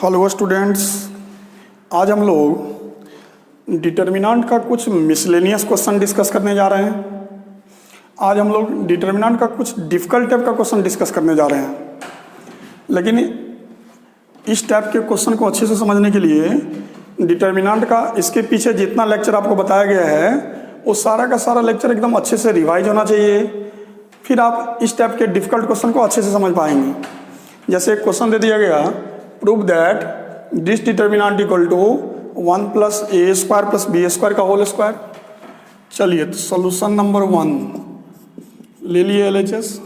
Hello students, आज हम लोग डिटर्मिनेंट का कुछ मिसलेनियस क्वेश्चन डिस्कस करने जा रहे हैं। आज हम लोग डिटर्मिनेंट का कुछ डिफ़िकल्ट टाइप का क्वेश्चन डिस्कस करने जा रहे हैं, लेकिन इस टाइप के क्वेश्चन को अच्छे से समझने के लिए डिटर्मिनेंट का इसके पीछे जितना लेक्चर आपको बताया गया है वो सारा का सारा लेक्चर एकदम अच्छे से रिवाइज होना चाहिए, फिर आप इस टाइप के डिफ़िकल्ट क्वेश्चन को अच्छे से समझ पाएंगे। जैसे एक क्वेश्चन दे दिया गया, prove that this determinant equal to 1 plus A square plus B square का होल स्क्वायर। चलिए तो सोल्यूशन नंबर 1 ले लिए एलएचएस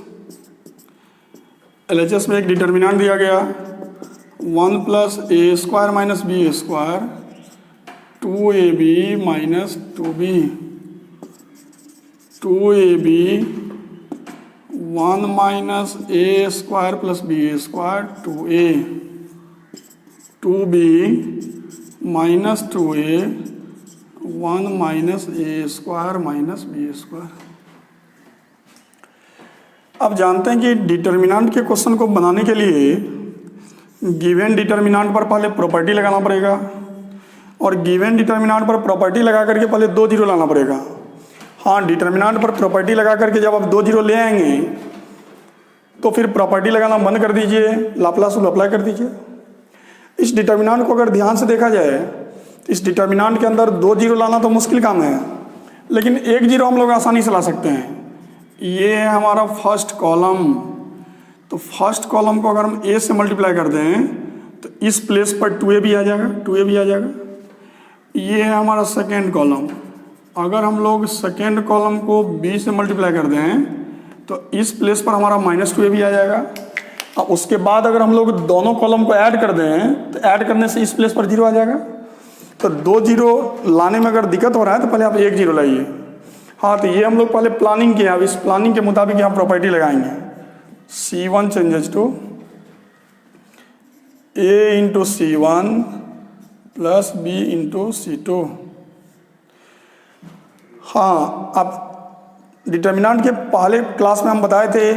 में एक डिटर्मिनेंट दिया गया 1 प्लस ए square minus B square 2ab minus 2b 1 minus ए square plus B square 2a 2b minus 2a 1 minus ए square minus B square. अब जानते हैं कि डिटर्मिनेंट के क्वेश्चन को बनाने के लिए गिवन डिटर्मिनेंट पर पहले प्रॉपर्टी लगाना पड़ेगा और गिवन डिटर्मिनेंट पर प्रॉपर्टी लगा करके पहले 2 जीरो लाना पड़ेगा। हाँ, डिटर्मिनेंट पर प्रॉपर्टी लगा करके जब आप 2 जीरो ले आएंगे तो फिर प्रॉपर्टी लगाना बंद कर दीजिए, लाप्लास रूल अप्लाई कर दीजिए। इस डिटर्मिनेंट को अगर ध्यान से देखा जाए तो इस डिटर्मिनेंट के अंदर 2 जीरो लाना तो मुश्किल काम है, लेकिन 1 जीरो हम लोग आसानी से ला सकते हैं। ये है हमारा फर्स्ट कॉलम, तो फर्स्ट कॉलम को अगर हम ए से मल्टीप्लाई कर दें तो इस प्लेस पर 2a भी आ जाएगा। ये है हमारा सेकेंड कॉलम, अगर हम लोग सेकेंड कॉलम को b से मल्टीप्लाई कर दें तो इस प्लेस पर हमारा -2a भी आ जाएगा। अब उसके बाद अगर हम लोग दोनों कॉलम को ऐड कर दें तो ऐड करने से इस प्लेस पर 0 आ जाएगा। तो 2 जीरो लाने में अगर दिक्कत हो रहा है तो पहले आप 1 जीरो लाइए। हाँ, तो ये हम लोग पहले प्लानिंग किया, अब इस प्लानिंग के मुताबिक यहाँ प्रॉपर्टी लगाएंगे। C1 changes to A into C1 plus B into C2। हाँ, अब डिटर्मिनेंट के पहले क्लास में हम बताए थे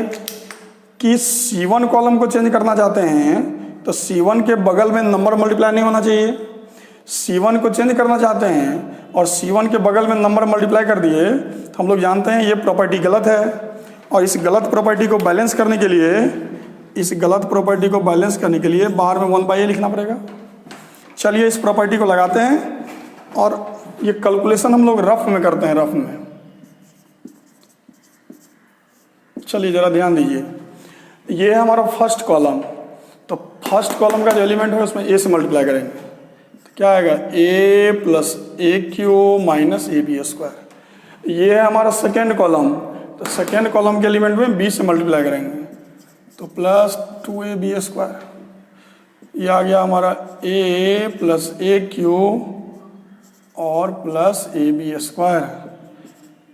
कि C1 कॉलम को चेंज करना चाहते हैं तो C1 के बगल में नंबर मल्टीप्लाई नहीं होना चाहिए। C1 को चेंज करना चाहते हैं और C1 के बगल में नंबर मल्टीप्लाई कर दिए तो हम लोग जानते हैं ये प्रॉपर्टी गलत है, और इस गलत प्रॉपर्टी को बैलेंस करने के लिए बाहर में 1/a लिखना पड़ेगा। चलिए इस प्रॉपर्टी को लगाते हैं और ये कैलकुलेशन हम लोग रफ में करते हैं, रफ में। चलिए ज़रा ध्यान दीजिए, ये है हमारा फर्स्ट कॉलम, तो फर्स्ट कॉलम का जो एलिमेंट है उसमें a से मल्टीप्लाई करेंगे तो क्या आएगा a plus a³ minus ab square. ये है हमारा सेकेंड कॉलम, तो सेकेंड कॉलम के एलिमेंट में b से मल्टीप्लाई करेंगे तो प्लस 2ab स्क्वायर। ये आ गया हमारा a प्लस a³ और प्लस ab स्क्वायर।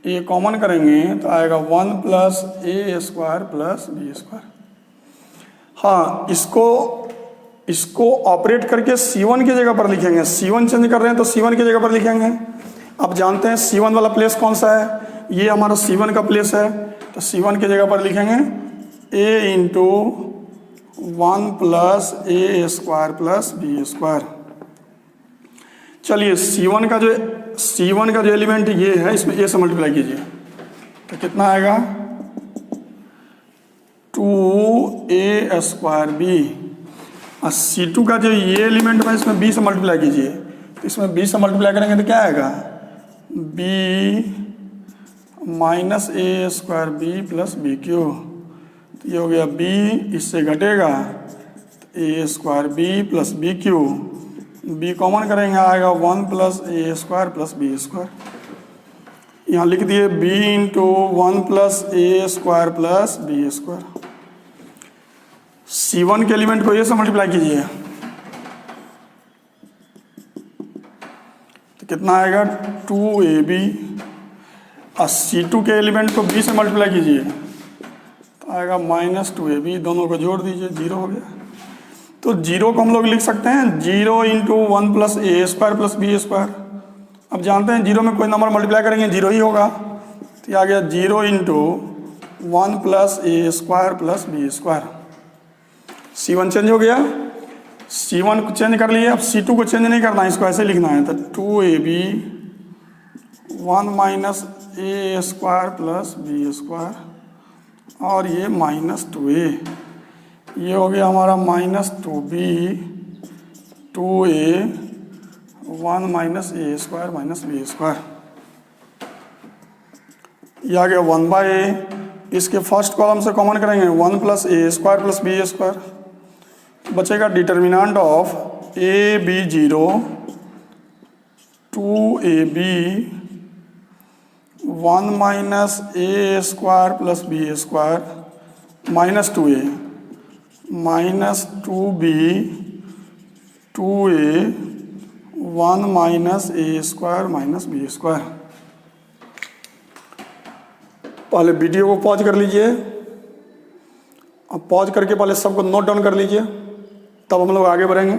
ये कॉमन करेंगे तो आएगा 1 plus a square plus b square. हाँ, इसको ऑपरेट करके C1 की जगह पर लिखेंगे। C1 चेंज कर रहे हैं तो C1 की जगह पर लिखेंगे। अब जानते हैं C1 वाला प्लेस कौन सा है, ये हमारा C1 का प्लेस है, तो C1 की जगह पर लिखेंगे a into 1 plus a square plus b square. चलिए C1 का जो एलिमेंट ये है इसमें a से मल्टीप्लाई कीजिए तो कितना आएगा 2a स्क्वायर b। और C2 का जो ये एलिमेंट है इसमें b से मल्टीप्लाई कीजिए तो इसमें b से मल्टीप्लाई करेंगे तो क्या आएगा b minus a square b plus b³ तो ये हो गया b, इससे घटेगा तो a square b plus b³ b common करेंगे आएगा 1 plus a square plus b square. यहाँ लिख दिए b into 1 plus a square plus b square. C1 के एलिमेंट को a से मल्टीप्लाई कीजिए तो कितना आएगा 2ab, और C2 के एलिमेंट को b से मल्टीप्लाई कीजिए तो आएगा -2ab। दोनों को जोड़ दीजिए, 0 हो गया। तो 0 को हम लोग लिख सकते हैं 0 into 1 plus a square plus b square. अब जानते हैं 0 में कोई नंबर मल्टीप्लाई करेंगे 0 ही होगा, तो ये आ गया 0 into 1 plus a square plus b square. C1 change हो गया, C1 को चेंज कर लिए, अब C2 को चेंज नहीं करना है, इसको ऐसे लिखना है। तो 2ab 1 माइनस ए स्क्वायर प्लस बी स्क्वायर और ये माइनस 2a, ये हो गया हमारा माइनस 2b 2a 1 माइनस ए स्क्वायर माइनस बी स्क्वायर। ये आ गया 1/a। इसके फर्स्ट कॉलम से कॉमन करेंगे 1 प्लस ए स्क्वायर प्लस बी स्क्वायर, बचेगा determinant of a b 0 2ab 1 minus A square plus B square minus 2a minus 2b 2a 1 minus A square minus B square. पहले video को pause कर लीजिए, अब pause करके पहले सबको नोट डाउन कर लीजिए, तब हम लोग आगे बढ़ेंगे।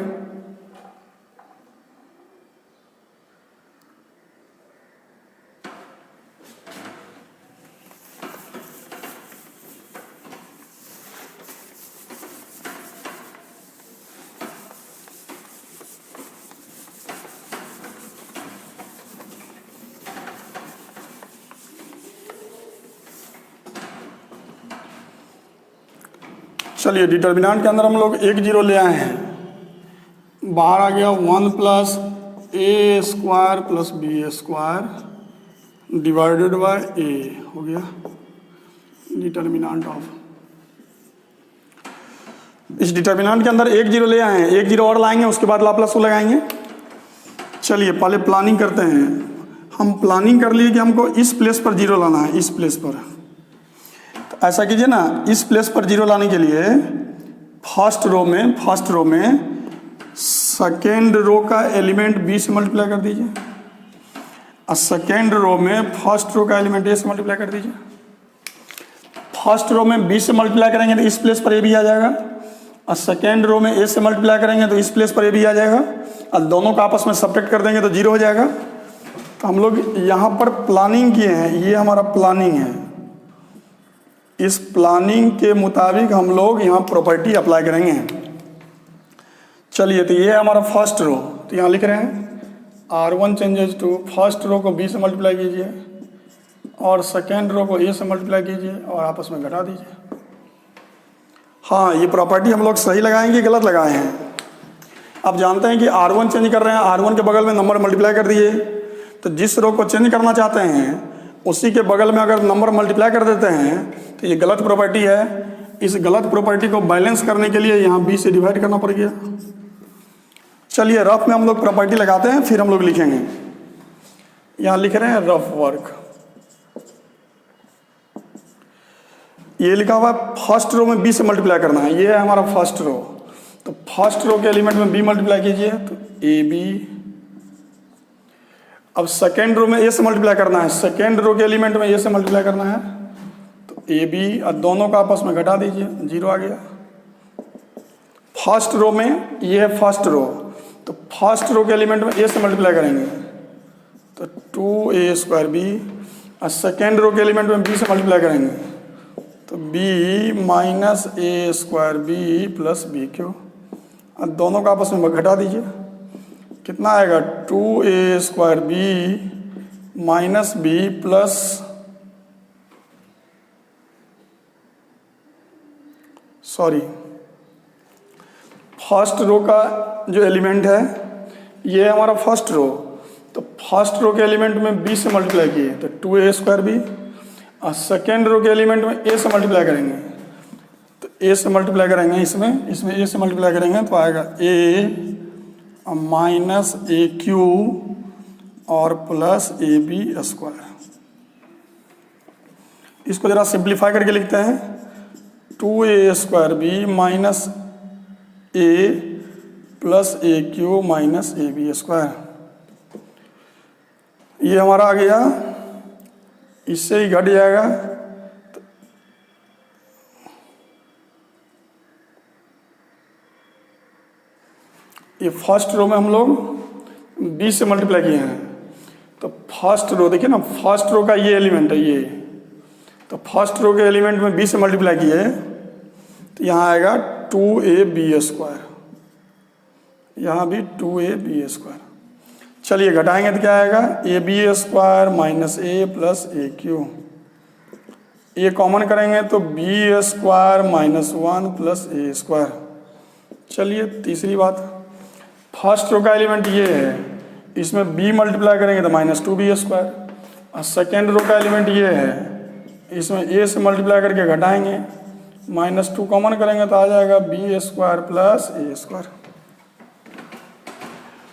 चलिए, डिटर्मिनेंट के अंदर हम लोग 1 0 ले आए हैं, बाहर आ गया 1 plus A square plus B square divided by A, हो गया डिटर्मिनेंट ऑफ। इस डिटर्मिनेंट के अंदर 1 0 ले आए हैं, 1 0 और लाएंगे, उसके बाद लाप्लास लगाएंगे। चलिए पहले प्लानिंग करते हैं। हम प्लानिंग कर लिए कि हमको इस प्लेस पर 0 लाना है, इस प्लेस पर। तो ऐसा कीजिए ना, इस प्लेस पर 0 लाने के लिए फर्स्ट रो में सेकेंड रो का एलिमेंट बी से मल्टीप्लाई कर दीजिए, और सेकेंड रो में फर्स्ट रो का एलिमेंट ए से मल्टीप्लाई कर दीजिए। फर्स्ट रो में बी से मल्टीप्लाई करेंगे तो इस प्लेस पर ए भी आ जाएगा, और सेकेंड रो में ए से मल्टीप्लाई करेंगे तो इस प्लेस पर ए भी आ जाएगा, और दोनों का आपस में सब्ट्रैक्ट कर देंगे तो 0 हो जाएगा। तो हम लोग यहाँ पर प्लानिंग किए हैं, ये हमारा प्लानिंग है। इस प्लानिंग के मुताबिक हम लोग यहाँ प्रॉपर्टी अप्लाई करेंगे। चलिए, तो ये है हमारा फर्स्ट रो, तो यहाँ लिख रहे हैं R1 changes to, first row को B से मल्टीप्लाई कीजिए और सेकेंड रो को A से मल्टीप्लाई कीजिए और आपस में घटा दीजिए। हाँ, ये प्रॉपर्टी हम लोग सही लगाएंगे, गलत लगाए हैं। अब जानते हैं कि R1 चेंज कर रहे हैं, R1 के बगल में नंबर मल्टीप्लाई कर दिए, तो जिस रो को चेंज करना चाहते हैं उसी के बगल में अगर नंबर मल्टीप्लाई कर देते हैं तो ये गलत प्रॉपर्टी है। इस गलत प्रॉपर्टी को बैलेंस करने के लिए यहाँ B से डिवाइड करना पड़ गया। चलिए, रफ में हम लोग प्रॉपर्टी लगाते हैं, फिर हम लोग लिखेंगे। यहाँ लिख रहे हैं रफ वर्क, ये लिखा हुआ है फर्स्ट रो में B से मल्टीप्लाई करना है, ये है हमारा फर्स्ट रो। तो फर्स्ट रो के एलिमेंट में B मल्टीप्लाई कीजिए तो AB। अब सेकेंड रो में A से मल्टीप्लाई करना है, सेकेंड रो के एलिमेंट में A से मल्टीप्लाई करना है तो AB, और दोनों का आपस में घटा दीजिए, 0 आ गया। फर्स्ट रो में ये है फर्स्ट रो, तो फर्स्ट रो के एलिमेंट में A से मल्टीप्लाई करेंगे तो 2a स्क्वायर B, और सेकेंड रो के एलिमेंट में B से मल्टीप्लाई करेंगे तो B माइनस ए स्क्वायर B प्लस BQ, और दोनों का आपस में घटा दीजिए, कितना आएगा 2a square B minus B plus first row का जो एलिमेंट है ये है हमारा फर्स्ट रो, तो फर्स्ट रो के एलिमेंट में B से मल्टीप्लाई किए तो 2a स्क्वायर B, और सेकेंड रो के एलिमेंट में A से मल्टीप्लाई करेंगे तो A से मल्टीप्लाई करेंगे, इसमें A से मल्टीप्लाई करेंगे तो आएगा A माइनस AQ और प्लस AB स्क्वायर। इसको जरा सिंप्लीफाई करके लिखते हैं 2a square B minus A plus AQ minus AB square. ये हमारा आ गया, इससे ही घट जाएगा ये फर्स्ट रो में हम लोग B से मल्टीप्लाई किए हैं, तो फर्स्ट रो देखिए ना, फर्स्ट रो का ये एलिमेंट है ये, तो फर्स्ट रो के एलिमेंट में B से मल्टीप्लाई किए तो यहाँ आएगा 2ab स्क्वायर। यहाँ भी 2ab²। चलिए घटाएंगे तो क्या आएगा, ab² minus a plus aq। ये कॉमन करेंगे तो b² माइनस 1 प्लस a²। चलिए तीसरी बात, फर्स्ट रो का एलिमेंट ये है, इसमें b मल्टीप्लाई करेंगे तो माइनस 2b²। और सेकेंड रो का एलिमेंट ये है, इसमें a से मल्टीप्लाई करके घटाएंगे, माइनस 2 कॉमन करेंगे तो आ जाएगा b² प्लस a²।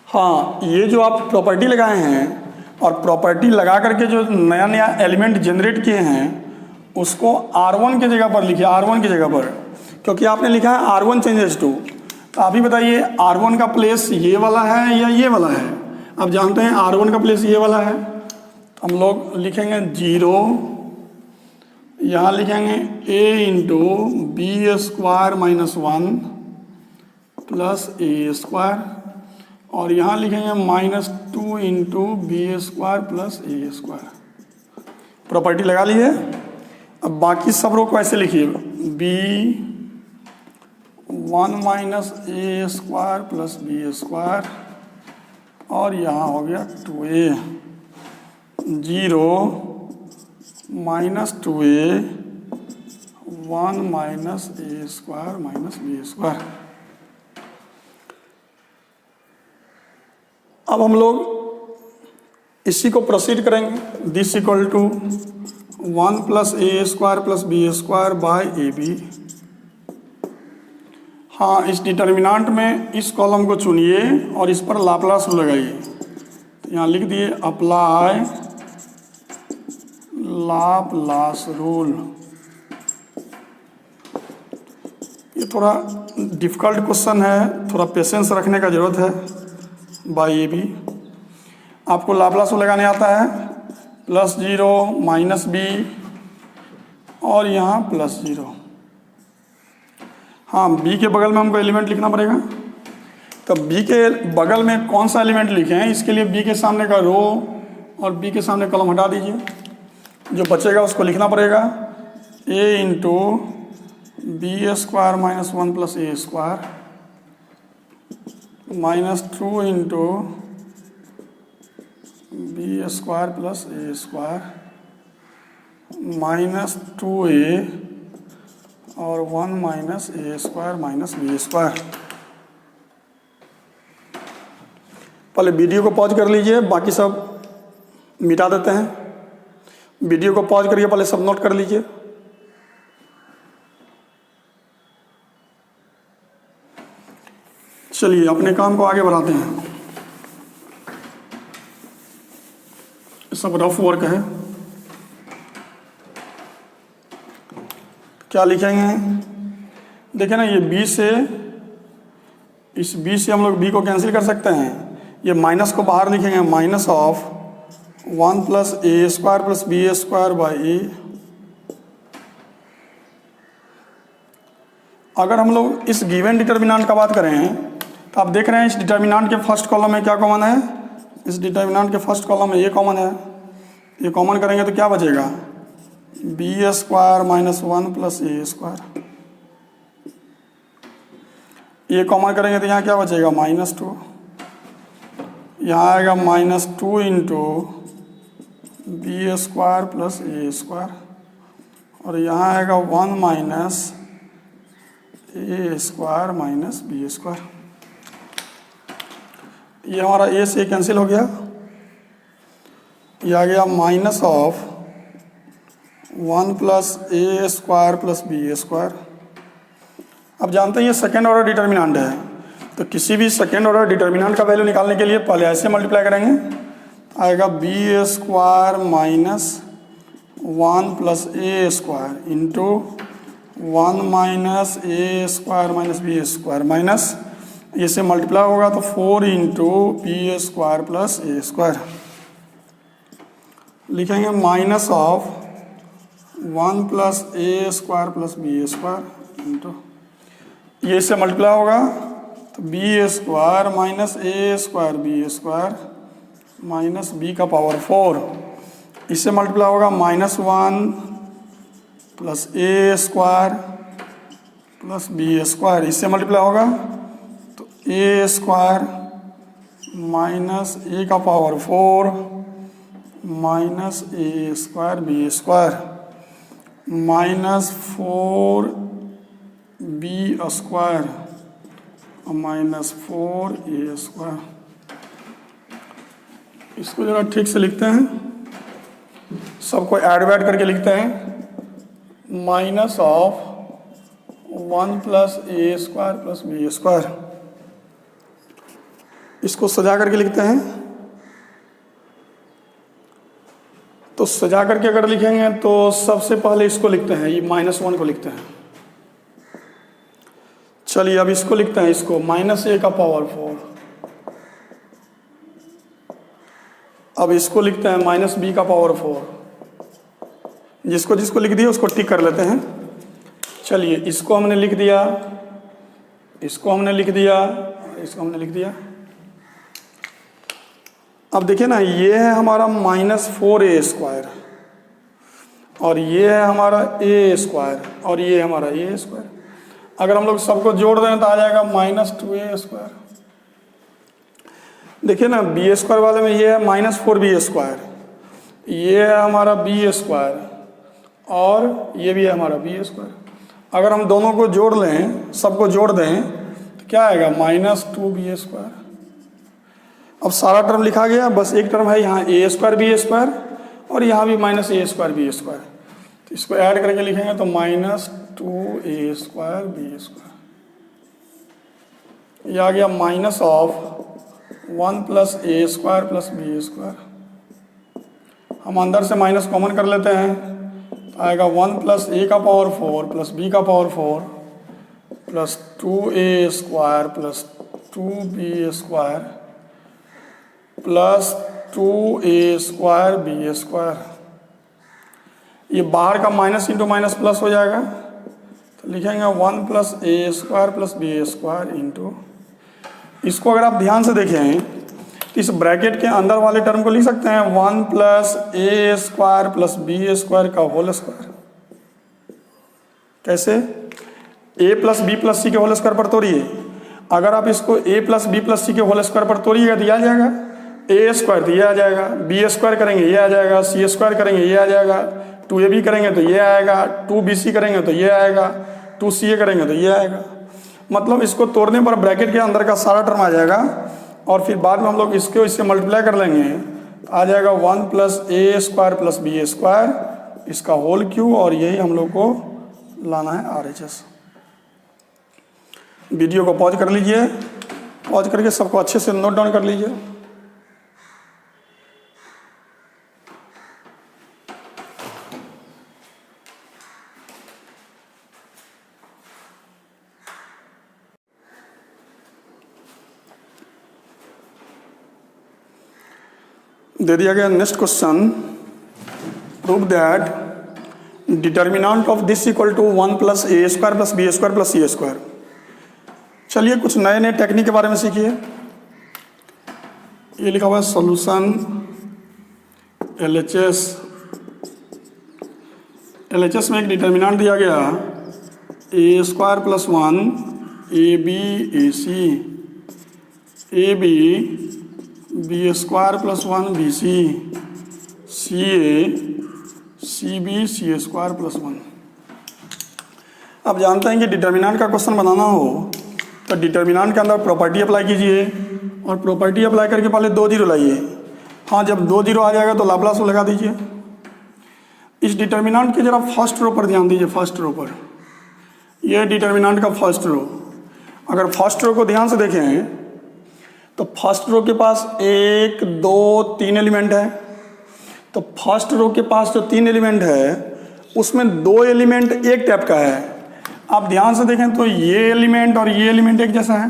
हाँ, ये जो आप प्रॉपर्टी लगाए हैं और प्रॉपर्टी लगा करके जो नया नया एलिमेंट जनरेट किए हैं उसको R1 की जगह पर लिखिए, R1 की जगह पर, क्योंकि आपने लिखा है R1 चेंजेस टू। तो आप ही बताइए R1 का प्लेस ये वाला है या ये वाला है। आप जानते हैं R1 का प्लेस ये वाला है, तो हम लोग लिखेंगे 0, यहाँ लिखेंगे a into b² minus 1 plus a², और यहाँ लिखेंगे minus 2 into b² plus a²। Property लगा ली है। अब बाकी सब रो को ऐसे लिखिए, b1 minus a² plus b², और यहाँ हो गया 2a, 0 minus 2a 1 minus a² minus b²। अब हम लोग इसी को प्रोसीड करेंगे, this equal to 1 plus a² plus b² by ab। हाँ, इस डिटर्मिनांट में इस कॉलम को चुनिए और इस पर लाप्लास रूल लगाइए। तो यहाँ लिख दिए अप्लाई लाप्लास रूल। ये थोड़ा डिफ़िकल्ट क्वेश्चन है, थोड़ा पेशेंस रखने का ज़रूरत है। बाय ए बी आपको लाप्लास रूल लगाने आता है, प्लस 0 माइनस b और यहाँ प्लस 0। हाँ, b के बगल में हमको एलिमेंट लिखना पड़ेगा। तो b के बगल में कौन सा एलिमेंट लिखे हैं, इसके लिए b के सामने का रो और b के सामने कॉलम हटा दीजिए। जो बचेगा उसको लिखना पड़ेगा a into b² minus 1 plus a² minus 2 into b² plus a² minus 2a और 1 माइनस a² माइनस b²। पहले वीडियो को पॉज कर लीजिए, बाकी सब मिटा देते हैं। वीडियो को पॉज करिए, पहले सब नोट कर लीजिए। चलिए अपने काम को आगे बढ़ाते हैं। सब रफ वर्क है। क्या लिखेंगे, देखें ना, ये b से, इस b से हम लोग b को कैंसिल कर सकते हैं। ये माइनस को बाहर लिखेंगे, minus of 1 plus a² plus b² by A. अगर हम लोग इस गिवन डिटर्मिनेंट का बात करें तो आप देख रहे हैं इस डिटर्मिनेंट के फर्स्ट कॉलम में क्या कॉमन है, इस डिटर्मिनेंट के फर्स्ट कॉलम में ये कॉमन है। ये कॉमन करेंगे तो क्या बचेगा, b² माइनस 1 प्लस a²। ये कॉमन करेंगे तो यहाँ क्या बचेगा, माइनस 2। यहाँ आएगा minus 2 into b² plus a², और यहाँ आएगा 1 माइनस a² माइनस b²। ये हमारा a से कैंसिल हो गया। ये आ गया minus of 1 plus a² plus b²। अब जानते हैं ये सेकेंड ऑर्डर डिटर्मिनेंट है, तो किसी भी सेकेंड ऑर्डर डिटर्मिनेंट का वैल्यू निकालने के लिए पहले ऐसे मल्टीप्लाई करेंगे, आएगा b² minus 1 plus a² into 1 minus a² minus b² minus ये से मल्टीप्लाई होगा तो 4 इंटू b² प्लस a²। लिखेंगे minus of 1 plus a² plus b² into ये से मल्टीप्लाई होगा तो b² minus a² b² minus b का पावर 4। इससे मल्टीप्लाई होगा minus 1 plus a² plus b²। इससे मल्टीप्लाई होगा तो ए स्क्वायर माइनस ए का power 4 minus A square B square minus 4 B square minus 4 A square. इसको जरा ठीक से लिखते हैं, सबको ऐड वैड करके लिखते हैं। Minus of 1 plus A square plus B square. इसको सजा करके लिखते हैं। तो सजा करके अगर लिखेंगे तो सबसे पहले इसको लिखते हैं, ये -1 को लिखते हैं। चलिए अब इसको लिखते हैं, इसको माइनस ए का पावर 4। अब इसको लिखते हैं माइनस बी का पावर 4। जिसको जिसको लिख दिया उसको टिक कर लेते हैं। चलिए इसको हमने लिख दिया, इसको हमने लिख दिया, इसको हमने लिख दिया। अब देखिए ना, ये है हमारा -4a स्क्वायर और ये है हमारा a स्क्वायर और ये है हमारा a स्क्वायर। अगर हम लोग सबको जोड़ दें तो आ जाएगा -2a स्क्वायर। देखिए ना, बी स्क्वायर वाले में ये है -4b स्क्वायर, ये है हमारा b स्क्वायर और ये भी है हमारा b स्क्वायर। अगर हम दोनों को जोड़ लें, सबको जोड़ दें तो क्या आएगा -2b स्क्वायर। अब सारा टर्म लिखा गया, बस एक टर्म है यहाँ a स्क्वायर b स्क्वायर और यहाँ भी -a स्क्वायर b स्क्वायर। तो इसको ऐड करके लिखेंगे तो -2a स्क्वायर b स्क्वायर। ये आ गया minus of 1 plus A square plus B square. हम अंदर से माइनस कॉमन कर लेते हैं तो आएगा 1 प्लस ए का पावर 4 प्लस बी का power 4 plus 2a square plus 2b square plus 2a square B square. ये बाहर का माइनस इंटू माइनस प्लस हो जाएगा तो लिखेंगे 1 प्लस ए square plus B square into, इसको अगर आप ध्यान से देखें तो इस ब्रैकेट के अंदर वाले टर्म को लिख सकते हैं 1 प्लस ए स्क्वायर प्लस बी स्क्वायर का होल स्क्वायर। कैसे? ए प्लस बी प्लस सी के होल स्क्वायर पर तोड़िए। अगर आप इसको ए प्लस बी प्लस सी के होल स्क्वायर पर तोड़िएगा तो यह आ जाएगा ए स्क्वायर, तो ये आ जाएगा, बी स्क्वायर करेंगे ये आ जाएगा, सी स्क्वायर करेंगे ये आ जाएगा, 2ab करेंगे तो ये आएगा, 2bc करेंगे तो ये आएगा, 2ca करेंगे तो ये आएगा। मतलब इसको तोड़ने पर ब्रैकेट के अंदर का सारा टर्म आ जाएगा और फिर बाद में हम लोग इसको इससे मल्टीप्लाई कर लेंगे तो आ जाएगा 1 प्लस ए स्क्वायर प्लस बी स्क्वायर, इसका होल क्यू, और यही हम लोग को लाना है RHS। वीडियो को पॉज कर लीजिए, पॉज करके सबको अच्छे से नोट डाउन कर लीजिए। दे दिया गया next question, prove that determinant of this equal to 1 plus A square plus B square plus C square. चलिए कुछ नए नए टेक्निक के बारे में सीखिए। ये लिखा हुआ है सॉल्यूशन LHS में एक डिटर्मिनेंट दिया गया A square plus 1 AB AC AB B square plus 1 BC CA CB C square plus 1। अब जानते हैं कि डिटर्मिनेंट का क्वेश्चन बनाना हो तो डिटर्मिनेंट के अंदर प्रॉपर्टी अप्लाई कीजिए और प्रॉपर्टी अप्लाई करके पहले 2 जीरो लाइए। हाँ, जब 2 जीरो आ जाएगा तो लाप्लास को लगा दीजिए। इस डिटर्मिनेंट के जरा फर्स्ट रो पर ध्यान दीजिए। फर्स्ट रो पर, यह डिटर्मिनेंट का फर्स्ट रो। अगर फर्स्ट रो को ध्यान से देखें तो फर्स्ट रो के पास 1 2 3 एलिमेंट है। तो फर्स्ट रो के पास जो 3 एलिमेंट है उसमें 2 एलिमेंट एक टाइप का है। आप ध्यान से देखें तो ये एलिमेंट और ये एलिमेंट एक जैसा है।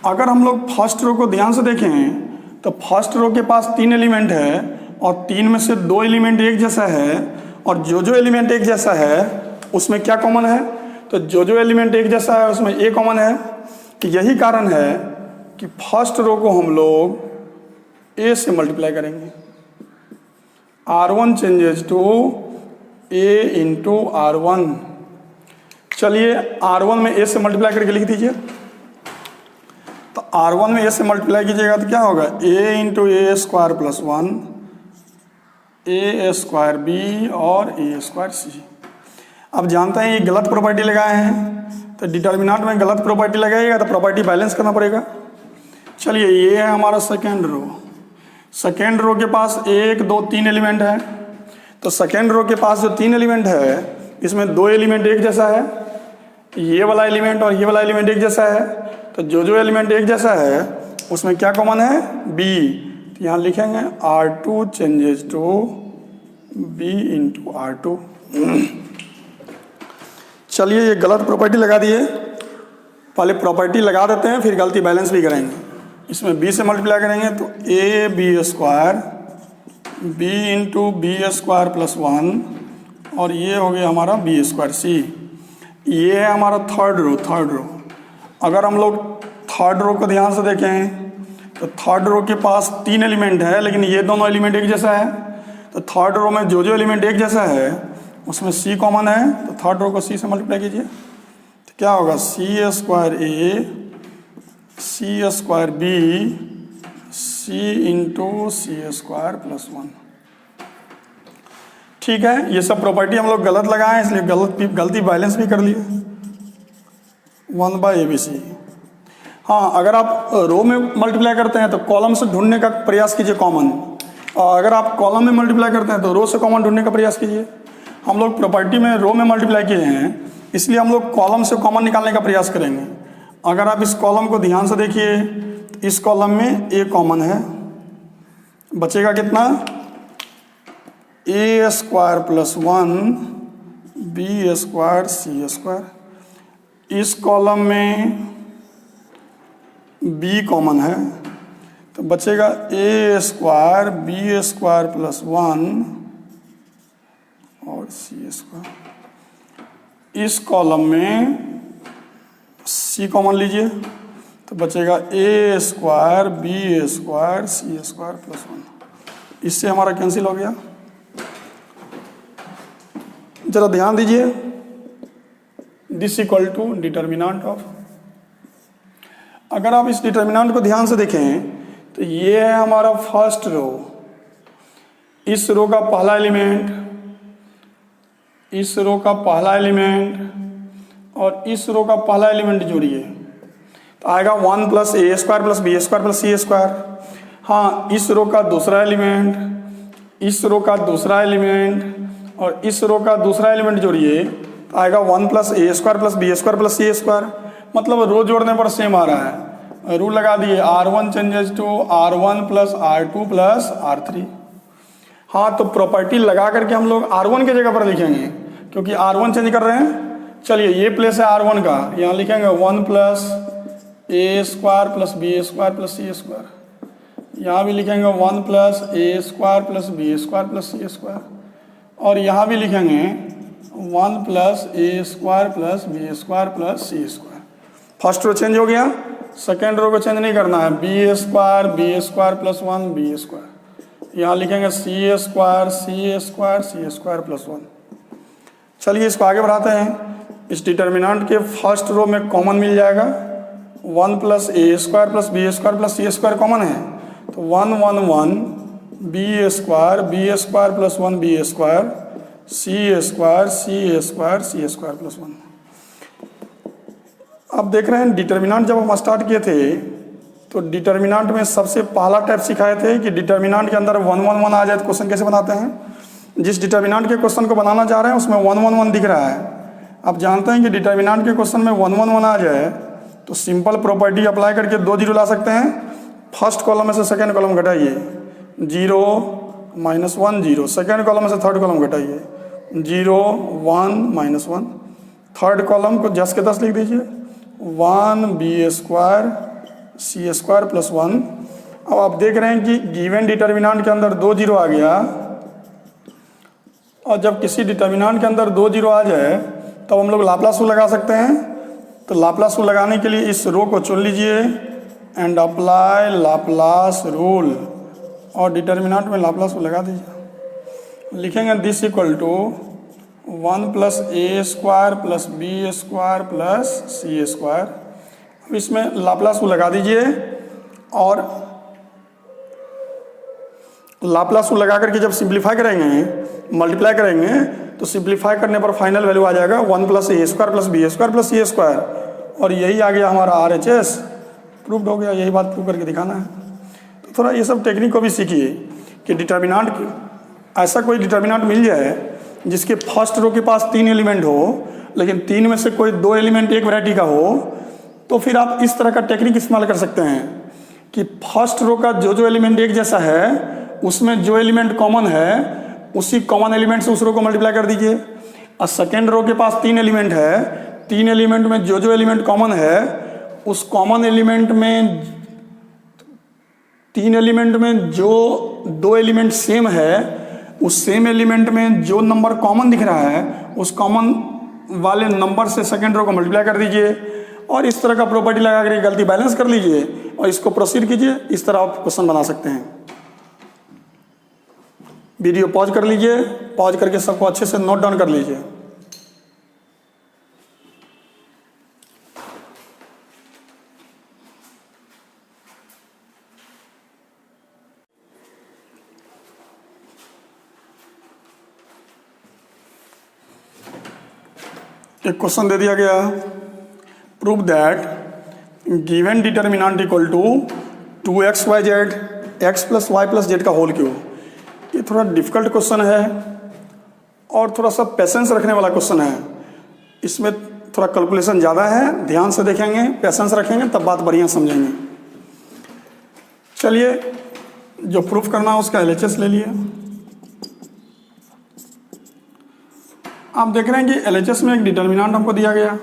अगर हम लोग फर्स्ट रो को ध्यान से देखें तो फर्स्ट रो के पास 3 एलिमेंट है और 3 में से 2 एलिमेंट एक जैसा है, और जो एलिमेंट एक जैसा है उसमें क्या कॉमन है? तो जो एलिमेंट एक जैसा है उसमें ए कॉमन है। कि यही कारण है कि फर्स्ट रो को हम लोग ए से मल्टीप्लाई करेंगे। R1 changes to A into R1। चलिए R1 में ए से मल्टीप्लाई करके लिख दीजिए। R1 में ए से मल्टीप्लाई कीजिएगा तो क्या होगा, ए इंटू ए स्क्वायर प्लस 1 ए स्क्वायर बी और ए स्क्वायर सी। अब जानते हैं ये गलत प्रॉपर्टी लगाए हैं, तो डिटर्मिनेंट में गलत प्रॉपर्टी लगाइएगा तो प्रॉपर्टी बैलेंस करना पड़ेगा। चलिए ये है हमारा सेकेंड रो। सेकेंड रो के पास 1 2 3 एलिमेंट है, तो सेकेंड रो के पास जो 3 एलिमेंट है इसमें 2 एलिमेंट एक जैसा है, ये वाला एलिमेंट और ये वाला एलिमेंट एक जैसा है। तो जो एलिमेंट एक जैसा है उसमें क्या कॉमन है, बी। तो यहाँ लिखेंगे R2 changes to be into R2। चलिए ये गलत प्रॉपर्टी लगा दिए, पहले प्रॉपर्टी लगा देते हैं फिर गलती बैलेंस भी करेंगे। इसमें बी से मल्टीप्लाई करेंगे तो a b square b into b square plus 1 और ये हो गया हमारा बी स्क्वायर सी। ये है हमारा थर्ड रो। अगर हम लोग थर्ड रो को ध्यान से देखें तो थर्ड रो के पास 3 एलिमेंट है, लेकिन ये दोनों एलिमेंट एक जैसा है। तो थर्ड रो में जो एलिमेंट एक जैसा है उसमें सी कॉमन है, तो थर्ड रो को सी से मल्टीप्लाई कीजिए तो क्या होगा, सी स्क्वायर ए सी स्क्वायर बी सी इंटू सी स्क्वायर प्लस 1। ठीक है, ये सब प्रॉपर्टी हम लोग गलत लगाए इसलिए गलती बैलेंस भी कर लिए 1/ABC। हाँ, अगर आप रो में मल्टीप्लाई करते हैं तो कॉलम से ढूंढने का प्रयास कीजिए कॉमन, और अगर आप कॉलम में मल्टीप्लाई करते हैं तो रो से कॉमन ढूंढने का प्रयास कीजिए। हम लोग प्रॉपर्टी में रो में मल्टीप्लाई किए हैं इसलिए हम लोग कॉलम से कॉमन निकालने का प्रयास करेंगे। अगर आप इस कॉलम को ध्यान से देखिए तो इस कॉलम में ए कॉमन है, बचेगा कितना, ए square plus 1 B square C square. इस कॉलम में बी कॉमन है तो बचेगा A square B square plus 1 और सी स्क्वायर। इस कॉलम में सी कॉमन लीजिए तो बचेगा A square B square C square plus 1। इससे हमारा कैंसिल हो गया। जरा ध्यान दीजिए, this equal to determinant of. अगर आप इस डिटर्मिनेंट को ध्यान से देखें तो ये है हमारा फर्स्ट रो। इस रो का पहला एलिमेंट, इस रो का पहला एलिमेंट और इस रो का पहला एलिमेंट जोड़िए तो आएगा 1 प्लस ए square plus B square plus सी स्क्वायर। हाँ, इस रो का दूसरा एलिमेंट, इस रो का दूसरा एलिमेंट और इस रो का दूसरा एलिमेंट जोड़िए तो आएगा 1 प्लस ए square plus B square plus सी स्क्वायर। मतलब रो जोड़ने पर सेम आ रहा है। रूल लगा दिए R1 changes to R1 plus R2 plus R3। हाँ, तो प्रॉपर्टी लगा करके हम लोग R1 की जगह पर लिखेंगे क्योंकि R1 चेंज कर रहे हैं। चलिए ये प्लेस है R1 का, यहाँ लिखेंगे 1 प्लस ए square plus B square plus सी स्क्वायर। यहाँ भी लिखेंगे 1 प्लस ए square plus B square plus सी स्क्वायर और यहाँ भी लिखेंगे 1 प्लस ए square plus B square plus सी स्क्वायर। फर्स्ट रो चेंज हो गया, सेकेंड रो को चेंज नहीं करना है। B square plus 1 B square. यहाँ लिखेंगे C square C square plus 1। चलिए इसको आगे बढ़ाते हैं। इस डिटर्मिनेंट के फर्स्ट रो में कॉमन मिल जाएगा 1 प्लस ए square plus B square plus सी स्क्वायर कॉमन है तो 1 1 1 B square plus 1 B square C square plus 1। अब देख रहे हैं डिटर्मिनेंट जब हम स्टार्ट किए थे तो डिटर्मिनेंट में सबसे पहला टाइप सिखाए थे कि डिटर्मिनेंट के अंदर 1 1 1 आ जाए तो क्वेश्चन कैसे बनाते हैं। जिस डिटर्मिनेंट के क्वेश्चन को बनाना चाह रहे हैं उसमें 1 1 1 दिख रहा है। आप जानते हैं कि डिटर्मिनेंट के क्वेश्चन में 1 1 1 आ जाए तो सिंपल प्रॉपर्टी अप्लाई करके 2 जीरो ला सकते हैं। फर्स्ट कॉलम में से सेकेंड कॉलम घटाइए 0 -1 0, सेकेंड कॉलम में से थर्ड कॉलम घटाइए 0 1 -1, थर्ड कॉलम को 10 के 10 लिख दीजिए 1 B square C square plus 1। अब आप देख रहे हैं कि गिवन डिटर्मिनेंट के अंदर 2 जीरो आ गया, और जब किसी डिटर्मिनेंट के अंदर 2 जीरो आ जाए तब हम लोग लाप्लास रूल लगा सकते हैं। तो लाप्लास रूल लगाने के लिए इस रो को चुन लीजिए एंड अप्लाई लाप्लास रूल और डिटर्मिनेंट में लाप्लास रूल लगा दीजिए। लिखेंगे this equal to 1 plus A square plus B square plus C square. इसमें लाप्लास को लगा दीजिए और लाप्लास को लगा करके जब सिंप्लीफाई करेंगे, मल्टीप्लाई करेंगे, तो सिंप्लीफाई करने पर फाइनल वैल्यू आ जाएगा 1 + a² + b² + c², और यही आ गया हमारा RHS। प्रूव्ड हो गया, यही बात प्रूव करके दिखाना है। तो थोड़ा ये सब टेक्निक को भी सीखिए कि डिटर्मिनांट, ऐसा कोई डिटर्मिनांट मिल जाए जिसके फर्स्ट रो के पास 3 एलिमेंट हो, लेकिन 3 में से कोई 2 एलिमेंट एक वैरायटी का हो, तो फिर आप इस तरह का टेक्निक इस्तेमाल कर सकते हैं कि फर्स्ट रो का जो एलिमेंट एक जैसा है, उसमें जो एलिमेंट कॉमन है उसी कॉमन एलिमेंट से उस रो को मल्टीप्लाई कर दीजिए। और सेकेंड रो के पास 3 एलिमेंट है, 3 एलिमेंट में जो एलिमेंट कॉमन है, उस कॉमन एलिमेंट में 3 एलिमेंट में जो 2 एलिमेंट सेम है, उस सेम एलिमेंट में जो नंबर कॉमन दिख रहा है, उस कॉमन वाले नंबर से सेकेंड रो को मल्टीप्लाई कर दीजिए, और इस तरह का प्रॉपर्टी लगा कर गलती बैलेंस कर लीजिए और इसको प्रोसीड कीजिए। इस तरह आप क्वेश्चन बना सकते हैं। वीडियो पॉज कर लीजिए, पॉज करके सबको अच्छे से नोट डाउन कर लीजिए। एक क्वेश्चन दे दिया गया, prove that given determinant equal to 2xyz x + y + z का होल क्यूब। ये थोड़ा डिफिकल्ट क्वेश्चन है और थोड़ा सा पेशेंस रखने वाला क्वेश्चन है। इसमें थोड़ा कैलकुलेशन ज़्यादा है, ध्यान से देखेंगे, पेशेंस रखेंगे, तब बात बढ़िया समझेंगे। चलिए, जो प्रूफ करना है उसका LHS ले लिए। आप देख रहे हैं कि LHS में एक डिटर्मिनेंट हमको दिया गया।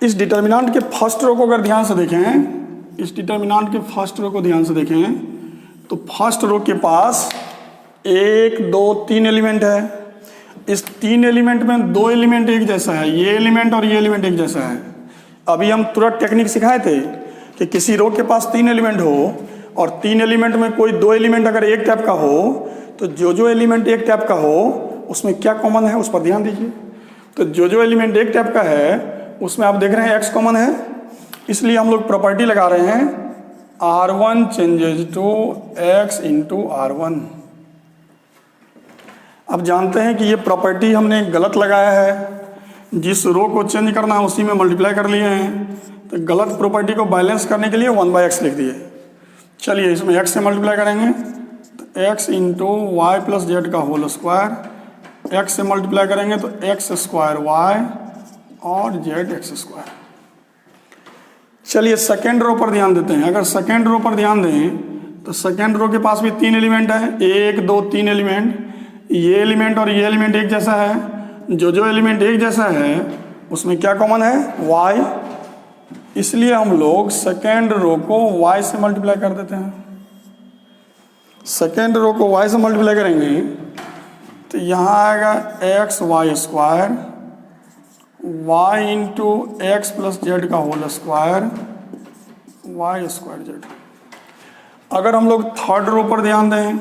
इस डिटर्मिनेंट के फर्स्ट रो को अगर ध्यान से देखें, इस डिटर्मिनेंट के फर्स्ट रो को ध्यान से देखें, तो फर्स्ट रो के पास 1 2 3 एलिमेंट है। इस 3 एलिमेंट में 2 एलिमेंट एक जैसा है, ये एलिमेंट और ये एलिमेंट एक जैसा है। अभी हम तुरंत टेक्निक सिखाए थे कि किसी रो के पास 3 एलिमेंट हो और 3 एलिमेंट में कोई 2 एलिमेंट अगर एक टाइप का हो, तो जो एलिमेंट एक टाइप का हो उसमें क्या कॉमन है उस पर ध्यान दीजिए। तो जो एलिमेंट एक टाइप का है उसमें आप देख रहे हैं x कॉमन है, इसलिए हम लोग प्रॉपर्टी लगा रहे हैं R1 changes to x into R1। अब जानते हैं कि ये प्रॉपर्टी हमने गलत लगाया है, जिस रो को चेंज करना है उसी में मल्टीप्लाई कर लिए हैं, तो गलत प्रॉपर्टी को बैलेंस करने के लिए 1/x लिख दिए। चलिए, इसमें x से मल्टीप्लाई करेंगे तो x into Y plus Z का होल स्क्वायर, x से मल्टीप्लाई करेंगे तो x² y और z(x²). चलिए, सेकेंड रो पर ध्यान देते हैं। अगर सेकेंड रो पर ध्यान दें तो सेकेंड रो के पास भी 3 एलिमेंट है, 1 2 3 एलिमेंट। ये एलिमेंट और ये एलिमेंट एक जैसा है। जो एलिमेंट एक जैसा है उसमें क्या कॉमन है, y, इसलिए हम लोग सेकेंड रो को y से मल्टीप्लाई कर देते हैं। सेकेंड रो को y से मल्टीप्लाई करेंगे तो यहाँ आएगा x(y²) y into X plus Z का होल स्क्वायर y²z। अगर हम लोग थर्ड रो पर ध्यान दें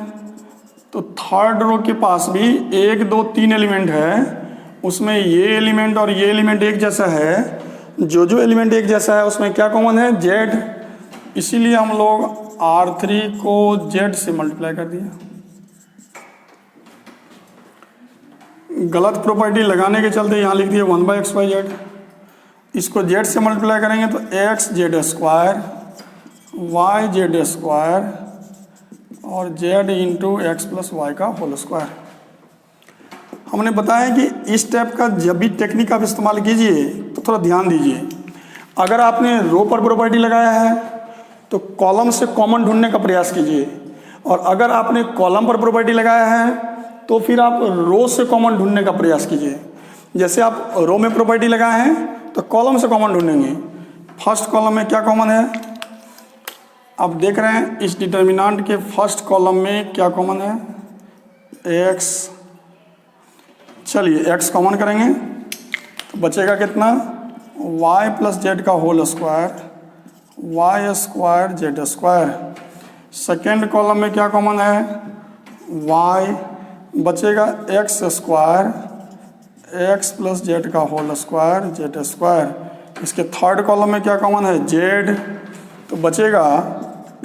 तो थर्ड रो के पास भी 1 2 3 एलिमेंट है, उसमें ये एलिमेंट और ये एलिमेंट एक जैसा है। जो एलिमेंट एक जैसा है उसमें क्या कॉमन है, z, इसीलिए हम लोग R3 को z से मल्टीप्लाई कर दिया। गलत प्रॉपर्टी लगाने के चलते यहाँ लिख दिए 1/xyz। इसको z से मल्टीप्लाई करेंगे तो xz² yz² और z into X plus Y का होल स्क्वायर। हमने बताया कि इस टाइप का जब भी टेक्निक आप इस्तेमाल कीजिए तो थोड़ा ध्यान दीजिए। अगर आपने रो पर प्रॉपर्टी लगाया है तो कॉलम से कॉमन ढूंढने का प्रयास कीजिए, और अगर आपने कॉलम पर प्रॉपर्टी लगाया है तो फिर आप रो से कॉमन ढूंढने का प्रयास कीजिए। जैसे आप रो में प्रॉपर्टी लगाए हैं तो कॉलम से कॉमन ढूंढेंगे। फर्स्ट कॉलम में क्या कॉमन है, आप देख रहे हैं इस डिटर्मिनेंट के फर्स्ट कॉलम में क्या कॉमन है, x। चलिए, x कॉमन करेंगे तो बचेगा कितना, y प्लस जेड का whole square y² z²। Second column में क्या कॉमन है, y, बचेगा x² एक्स प्लस जेड का होल स्क्वायर जेड स्क्वायर। इसके थर्ड कॉलम में क्या कॉमन है, जेड, तो बचेगा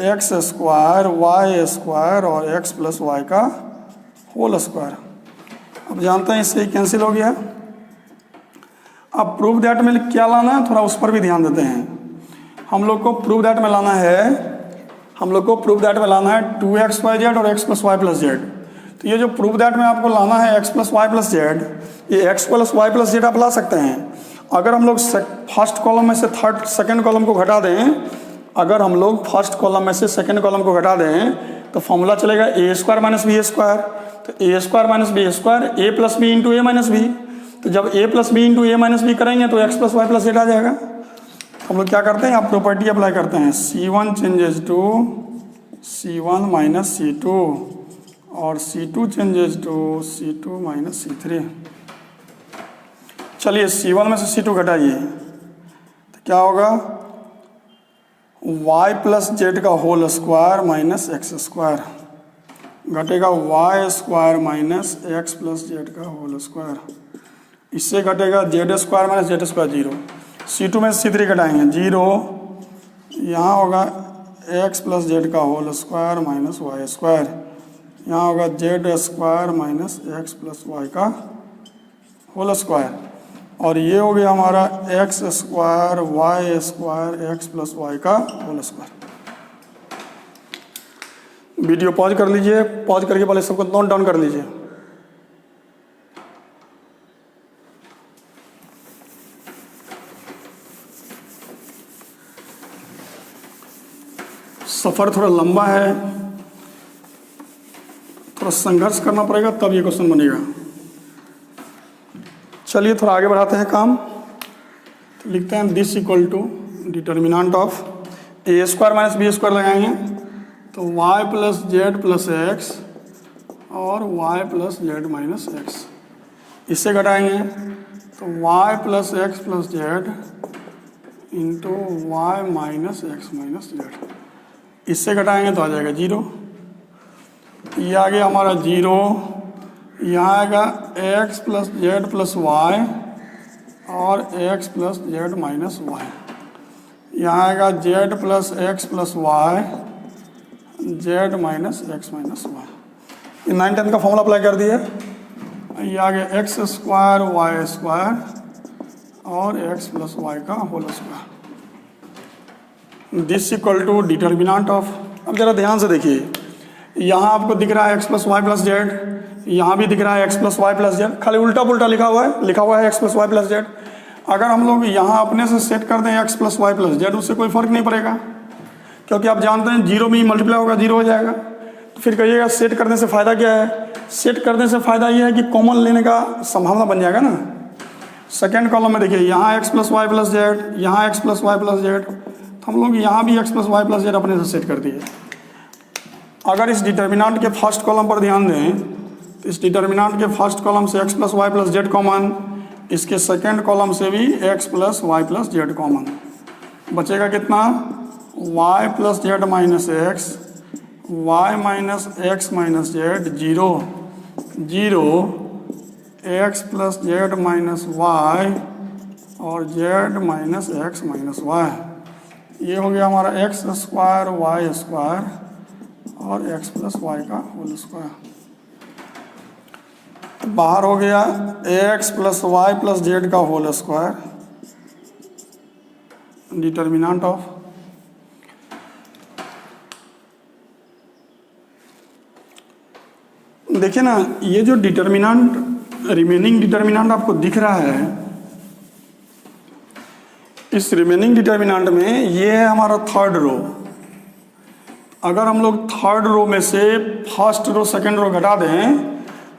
एक्स स्क्वायर वाई स्क्वायर और एक्स प्लस वाई का होल स्क्वायर। अब जानते हैं इससे कैंसिल हो गया। अब प्रूफ दैट में क्या लाना है, थोड़ा उस पर भी ध्यान देते हैं। हम लोग को प्रूफ दैट में लाना है 2xyz और x plus Y plus Z. तो ये जो प्रूफ दैट में आपको लाना है x plus Y plus Z, ये x plus Y plus Z आप ला सकते हैं। अगर हम लोग फर्स्ट कॉलम में से सेकंड कॉलम को घटा दें, अगर हम लोग फर्स्ट कॉलम में से सेकंड कॉलम को घटा दें तो फॉर्मूला चलेगा A square minus B square. तो A square minus B square A plus B into A minus B. तो जब A plus B into A minus B करेंगे तो X plus Y plus Z आ जाएगा। हम लोग क्या करते हैं, आप प्रॉपर्टी अप्लाई करते हैं, C1 changes to C1 minus C2 और C2 changes to C2 minus C3। चलिए C1 में से C2 घटाइए तो क्या होगा, y प्लस जेड का whole square minus X square घटेगा y square minus X plus Z का होल स्क्वायर। इससे घटेगा Z square minus Z square 0। C2 में C3 घटाएंगे 0, यहाँ होगा एक्स प्लस जेड का whole square minus Y square, यहाँ होगा Z square minus X plus Y का होल स्क्वायर। और ये हो गया हमारा X square Y square X plus Y का होल स्क्वायर। वीडियो पॉज कर लीजिए, पॉज करके पहले सबको नोट डाउन कर लीजिए। सफ़र थोड़ा लंबा है, थोड़ा संघर्ष करना पड़ेगा तब ये क्वेश्चन बनेगा। चलिए थोड़ा आगे बढ़ाते हैं काम। तो लिखते हैं this equal to determinant of A square minus B square लगाएंगे तो Y plus Z plus X और Y plus Z minus X. इससे घटाएंगे तो Y plus X plus Z into Y minus X minus Z. इससे घटाएंगे तो आ जाएगा 0। ये आ गया हमारा 0, यहाँ आएगा X plus Z plus Y और X plus Z minus Y. यहाँ आएगा Z plus X plus Y Z minus X minus Y. ये 9 10 का फॉर्मूला अप्लाई कर दिया। ये आ गया एक्स स्क्वायर वाई स्क्वायर और एक्स प्लस वाई का whole square. This equal to determinant of, अब जरा ध्यान से देखिए, यहाँ आपको दिख रहा है X plus Y plus Z, यहाँ भी दिख रहा है X plus Y plus Z, खाली उल्टा पुल्टा लिखा हुआ है X plus Y plus Z. अगर हम लोग यहाँ अपने से सेट कर दें X plus Y plus Z, उससे कोई फर्क नहीं पड़ेगा, क्योंकि आप जानते हैं 0 में ही मल्टीप्लाई होगा 0 हो जाएगा। तो फिर कहिएगा सेट करने से फ़ायदा क्या है, सेट करने से फ़ायदा ये है कि कॉमन लेने का संभावना बन जाएगा ना। सेकेंड कॉलम में देखिए, यहाँ X plus Y plus Z, यहाँ X plus Y plus Z, तो हम लोग यहाँ भी X plus Y plus Z अपने से सेट कर दिए। अगर इस डिटर्मिनेंट के फर्स्ट कॉलम पर ध्यान दें तो इस डिटर्मिनेंट के फर्स्ट कॉलम से X plus Y plus Z common, इसके सेकेंड कॉलम से भी X plus Y plus Z common, बचेगा कितना, Y plus Z minus X, Y minus X minus Z 0 0, X plus Z minus Y और Z minus X minus Y. ये हो गया हमारा एक्स स्क्वायर वाई स्क्वायर और एक्स प्लस वाई का whole square. बाहर हो गया X plus Y plus Z का होल स्क्वायर, डिटर्मिनेंट ऑफ देखिए ना, ये जो डिटर्मिनेंट रिमेनिंग डिटर्मिनेंट आपको दिख रहा है, इस रिमेनिंग डिटर्मिनेंट में ये है हमारा थर्ड रो। अगर हम लोग थर्ड रो में से फर्स्ट रो सेकंड रो घटा दें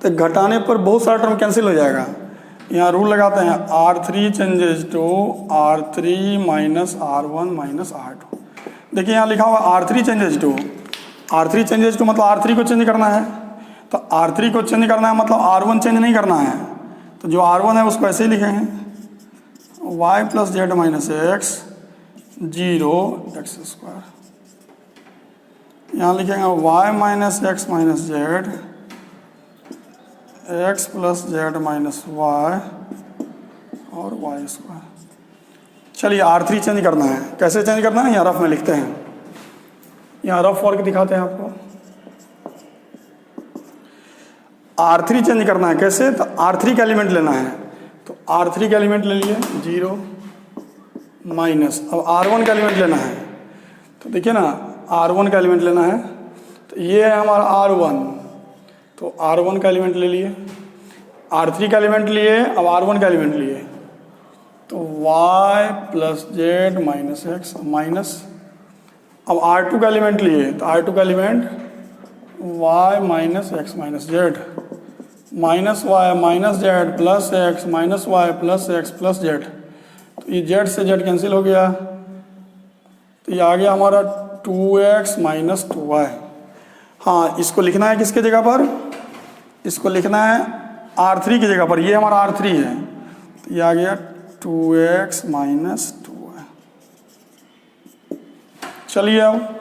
तो घटाने पर बहुत सारा टर्म कैंसिल हो जाएगा। यहाँ रूल लगाते हैं R3 changes to R3 minus R1 minus R2। देखिए यहाँ लिखा हुआ R3 changes to, R3 changes to मतलब R3 को चेंज करना है, तो R3 को चेंज करना है मतलब R1 चेंज नहीं करना है। तो जो R1 है उसको ऐसे ही लिखेंगे, Y plus Z minus X 0 X square. यहाँ लिखेंगे Y minus X minus Z X plus Z minus Y और वाई स्क्वायर। चलिए R3 चेंज करना है। कैसे चेंज करना है, यहाँ रफ में लिखते हैं, यहाँ रफ वर्क दिखाते हैं आपको। R3 चेंज करना है कैसे, तो R3 का एलिमेंट लेना है, तो R3 का एलिमेंट ले लिए 0 माइनस, अब R1 का एलिमेंट लेना है, तो देखिए ना R1 का एलिमेंट लेना है, तो ये है हमारा R1, तो R1 का एलिमेंट ले लिए, R3 का एलिमेंट लिए, अब R1 का एलिमेंट लिए, तो y plus Z minus X minus, अब R2 का एलिमेंट लिए, तो R2 का element y minus X minus Z minus Y minus Z plus X minus Y plus X plus Z, तो ये जेड से जेड कैंसिल हो गया, तो ये आ गया हमारा 2x माइनस 2y। हाँ, इसको लिखना है किसके जगह पर, इसको लिखना है R3 की जगह पर, ये हमारा R3 है, तो ये आ गया 2x माइनस 2y। चलिए अब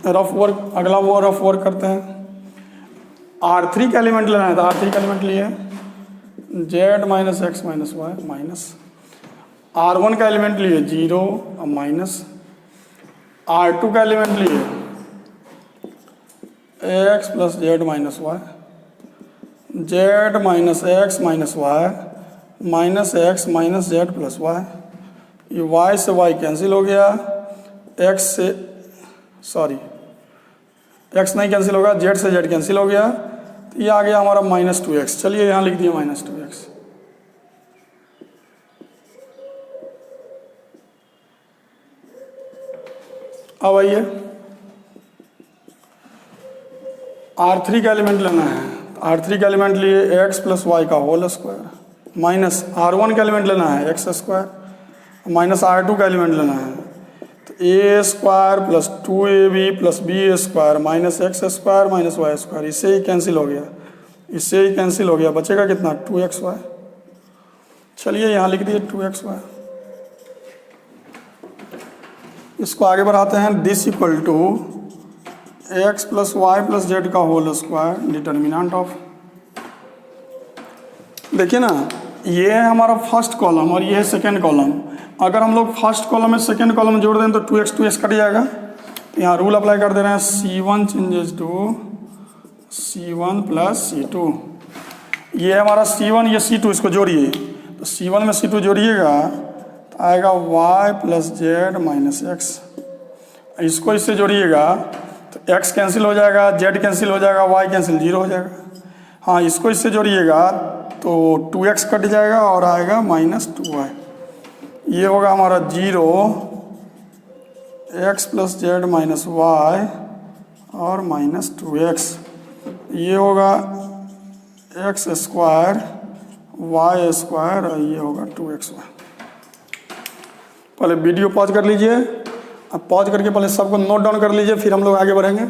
रफ वर्क, अगला वो रफ वर्क करते हैं। R3 का एलिमेंट लेना है, तो R3 का एलिमेंट लिए z minus X minus Y minus, R1 का एलिमेंट लिए 0 माइनस, R2 का एलिमेंट लिए x plus Z minus Y, Z minus X minus Y minus X minus Z plus Y, ये y से y कैंसिल हो गया, x से sorry x नहीं कैंसिल होगा, z से z कैंसिल हो गया, तो ये आ गया हमारा माइनस 2x। चलिए यहाँ लिख दिया माइनस 2x। अब आइए R3 का एलिमेंट लेना है, R3 का एलिमेंट लिए x प्लस वाई का होल स्क्वायर माइनस R1 का एलिमेंट लेना है एक्स स्क्वायर माइनस R2 का एलिमेंट लेना है, तो a square plus 2ab plus b square minus X square minus Y square, इससे ही कैंसिल हो गया, इससे ही कैंसिल हो गया, बचेगा कितना 2xy। चलिए यहाँ लिख दिए 2xy। इसको आगे बढ़ाते हैं, this equal to X plus Y plus Z का होल स्क्वायर डिटर्मिनेंट ऑफ, देखिए ना ये है हमारा फर्स्ट कॉलम और ये है सेकेंड कॉलम। अगर हम लोग फर्स्ट कॉलम में सेकेंड कॉलम जोड़ दें तो 2x कट जाएगा, तो यहाँ रूल अप्लाई कर दे रहे हैं, C1 changes to C1 plus C2, ये है हमारा C1, ये C2, इसको जोड़िए, तो C1 में C2 जोड़िएगा तो आएगा y plus Z minus x, इसको इससे जोड़िएगा तो x कैंसिल हो जाएगा, z कैंसिल हो जाएगा, y कैंसिल 0 हो जाएगा। हाँ, इसको इससे जोड़िएगा तो 2x कट जाएगा और आएगा माइनस 2y, ये होगा हमारा 0 x plus Z minus Y और माइनस 2x, ये होगा एक्स स्क्वायर वाई स्क्वायर और ये होगा 2xy। पहले वीडियो पॉज कर लीजिए, अब पॉज करके पहले सबको नोट डाउन कर लीजिए, फिर हम लोग आगे बढ़ेंगे।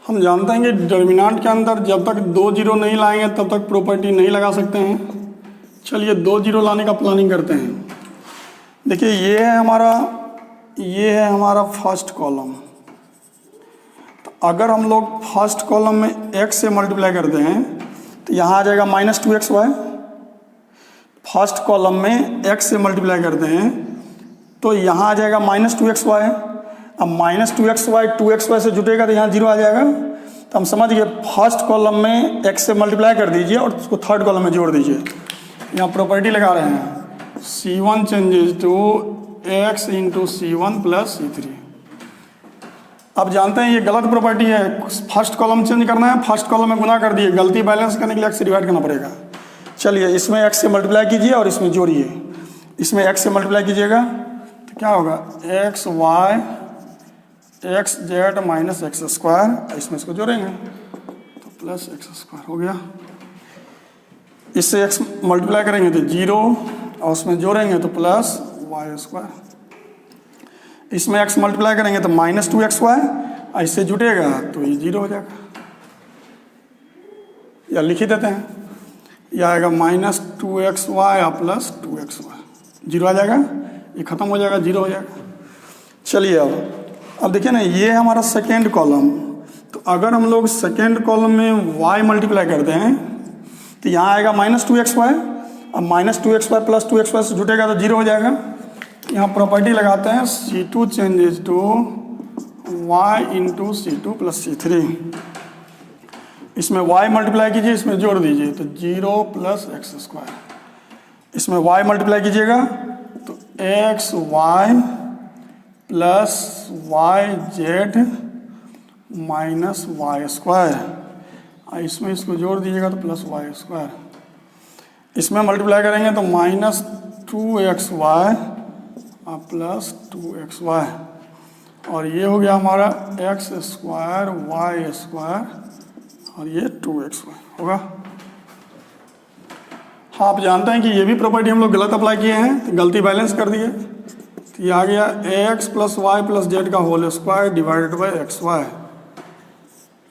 हम जानते हैं कि डिटर्मिनेंट के अंदर जब तक 2 जीरो नहीं लाएंगे तब तक प्रॉपर्टी नहीं लगा सकते हैं। चलिए 2 जीरो लाने का प्लानिंग करते हैं। देखिए ये है हमारा फर्स्ट कॉलम, तो अगर हम लोग फर्स्ट कॉलम में x से मल्टीप्लाई करते हैं तो यहाँ आ जाएगा माइनस 2xy। फर्स्ट कॉलम में x से मल्टीप्लाई करते हैं तो यहाँ आ जाएगा माइनस 2xy। अब माइनस 2xy से जुटेगा तो यहाँ 0 आ जाएगा। तो हम समझ गए, फर्स्ट कॉलम में x से मल्टीप्लाई कर दीजिए और उसको थर्ड कॉलम में जोड़ दीजिए। यहाँ प्रॉपर्टी लगा रहे हैं, C1 changes to x into C1 plus C3। अब जानते हैं ये गलत प्रॉपर्टी है, फर्स्ट कॉलम चेंज करना है, फर्स्ट कॉलम में गुना कर दिए, गलती बैलेंस करने के लिए x से डिवाइड करना पड़ेगा। चलिए इसमें x से मल्टीप्लाई कीजिए और इसमें जोड़िए। इसमें x से मल्टीप्लाई कीजिएगा तो क्या होगा, X Y X Z minus X square, इसमें इसको जोड़ेंगे तो प्लस एक्स स्क्वायर हो गया। इससे x मल्टीप्लाई करेंगे तो 0 और उसमें जोड़ेंगे तो प्लस वाई स्क्वायर, इसमें x मल्टीप्लाई करेंगे तो माइनस 2xy, इससे जुटेगा तो ये 0 हो जाएगा, या लिख ही देते हैं, यह आएगा माइनस 2xy प्लस 2xy, 0 आ जाएगा, ये ख़त्म हो जाएगा, 0 हो जाएगा। चलिए अब देखिए ना, ये है हमारा सेकेंड कॉलम, तो अगर हम लोग सेकेंड कॉलम में y मल्टीप्लाई करते हैं तो यहाँ आएगा माइनस 2xy, अब माइनस 2xy प्लस 2xy से जुटेगा तो 0 हो जाएगा। यहाँ प्रॉपर्टी लगाते हैं C2 changes to y into C2 plus C3, इसमें y मल्टीप्लाई कीजिए, इसमें जोड़ दीजिए तो 0 प्लस एक्स स्क्वायर, इसमें y मल्टीप्लाई कीजिएगा तो X Y plus Y Z minus Y square, इसमें इसको जोड़ दीजिएगा तो प्लस वाई स्क्वायर, इसमें मल्टीप्लाई करेंगे तो माइनस 2xy प्लस 2xy, और ये हो गया हमारा एक्स स्क्वायर वाई स्क्वायर और ये 2xy होगा। हाँ, आप जानते हैं कि ये भी प्रॉपर्टी हम लोग गलत अप्लाई किए हैं, तो गलती बैलेंस कर दिए, तो ये आ गया X plus Y plus Z का whole square divided by X Y.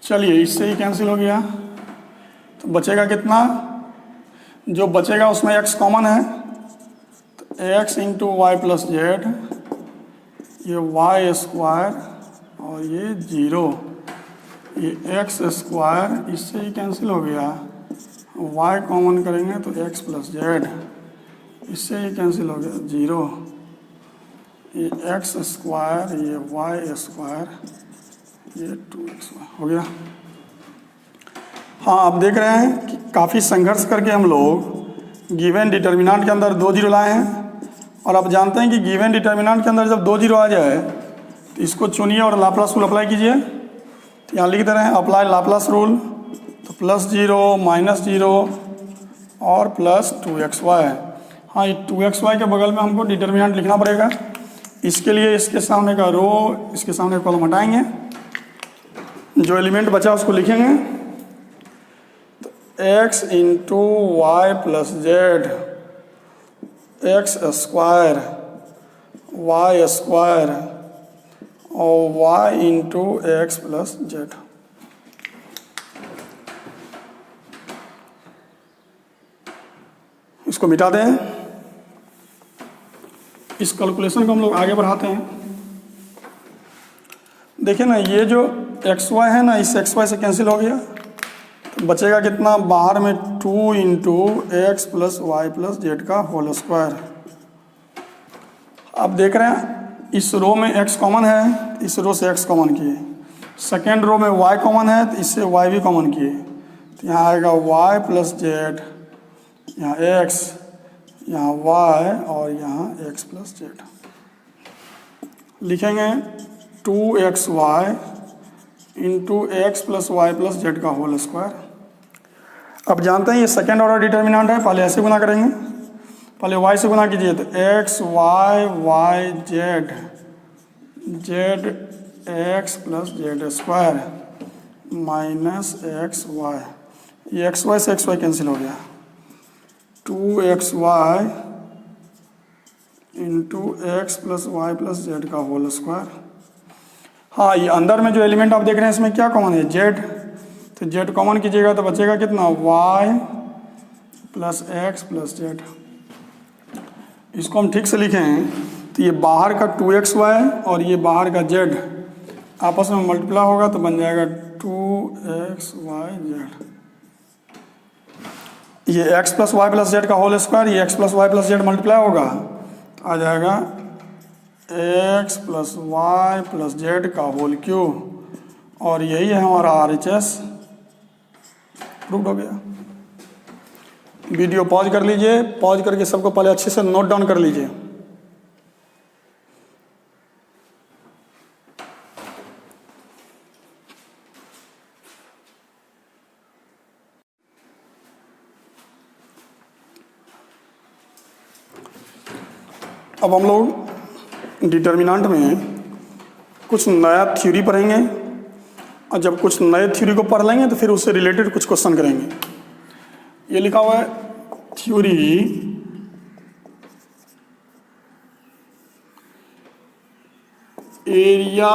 चलिए इससे ही कैंसिल हो गया, तो बचेगा कितना, जो बचेगा उसमें x कॉमन है, तो x into Y plus Z, ये वाई स्क्वायर और ये 0, ये एक्स स्क्वायर इससे ही कैंसिल हो गया, y कॉमन करेंगे तो x प्लस जेड, इससे ही कैंसिल हो गया 0, ये एक्स स्क्वायर, ये वाई स्क्वायर, ये 2xy हो गया। हाँ, आप देख रहे हैं कि काफ़ी संघर्ष करके हम लोग गिवन डिटर्मिनेंट के अंदर 2 जीरो लाए हैं, और आप जानते हैं कि गिवन डिटर्मिनेंट के अंदर जब 2 जीरो आ जाए तो इसको चुनिए और लाप्लास रूल अप्लाई कीजिए। तो यहाँ लिख दे रहे हैं अप्लाई लाप्लास रूल, तो प्लस 0 माइनस 0 और प्लस 2xy। हाँ, ये 2xy के बगल में हमको डिटर्मिनेंट लिखना पड़ेगा, इसके लिए इसके सामने का रो, इसके सामने का कॉलम हटाएंगे, जो एलिमेंट बचा उसको लिखेंगे, तो x into Y plus Z, X square Y square और y into X plus Z. इसको मिटा दें, इस कैलकुलेशन को हम लोग आगे बढ़ाते हैं। देखिए ना, ये जो एक्स वाई है ना, इस एक्स वाई से कैंसिल हो गया, तो बचेगा कितना, बाहर में 2 into X plus Y plus Z का होल स्क्वायर। आप देख रहे हैं इस रो में x कॉमन है, इस रो से x कॉमन किए, सेकेंड रो में y कॉमन है तो इससे y भी कॉमन किए, तो यहाँ आएगा y प्लस जेड, यहाँ x, यहाँ y और यहाँ x प्लस जेड। लिखेंगे 2xy into X plus Y plus Z का होल स्क्वायर। अब जानते हैं ये सेकेंड ऑर्डर डिटर्मिनेंट है, पहले ऐसे गुना करेंगे, पहले y से गुना कीजिए तो X Y Y Z Z X plus Z square minus X Y, ये एक्स वाई से एक्स वाई कैंसिल हो गया, 2xy into X plus Y plus Z का होल स्क्वायर। हाँ, ये अंदर में जो एलिमेंट आप देख रहे हैं इसमें क्या कॉमन है, जेड, तो जेड कॉमन कीजिएगा तो बचेगा कितना, y plus X plus Z. इसको हम ठीक से लिखें तो ये बाहर का 2xy और ये बाहर का z आपस में मल्टीप्लाई होगा तो बन जाएगा 2xyz। ये x plus Y plus Z का होल स्क्वायर, ये x plus Y plus Z multiply होगा तो आ जाएगा x plus Y plus Z का होल क्यूब, और यही है हमारा RHS प्रूव हो गया। वीडियो पॉज कर लीजिए, पॉज करके सबको पहले अच्छे से नोट डाउन कर लीजिए। अब हम लोग डिटर्मिनेंट में कुछ नया थ्योरी पढ़ेंगे, और जब कुछ नए थ्योरी को पढ़ लेंगे तो फिर उससे रिलेटेड कुछ क्वेश्चन करेंगे। ये लिखा हुआ है theory area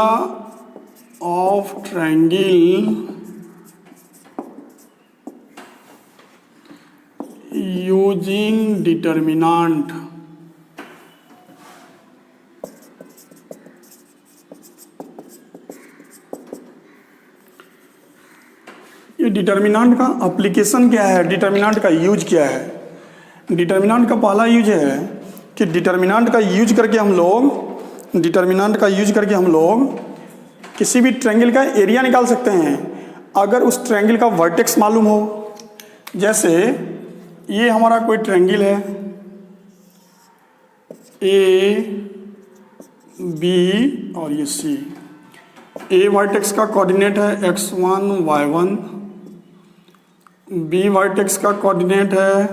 of triangle using determinant. ये डिटर्मिनेंट का एप्लीकेशन क्या है, डिटर्मिनेंट का यूज क्या है। डिटर्मिनेंट का पहला यूज है कि डिटर्मिनेंट का यूज करके हम लोग किसी भी ट्रायंगल का एरिया निकाल सकते हैं अगर उस ट्रायंगल का वर्टेक्स मालूम हो। जैसे ये हमारा कोई ट्रायंगल है ए बी और ये सी। ए वर्टेक्स का कोऑर्डिनेट है x1 y1, बी वर्टेक्स का कोऑर्डिनेट है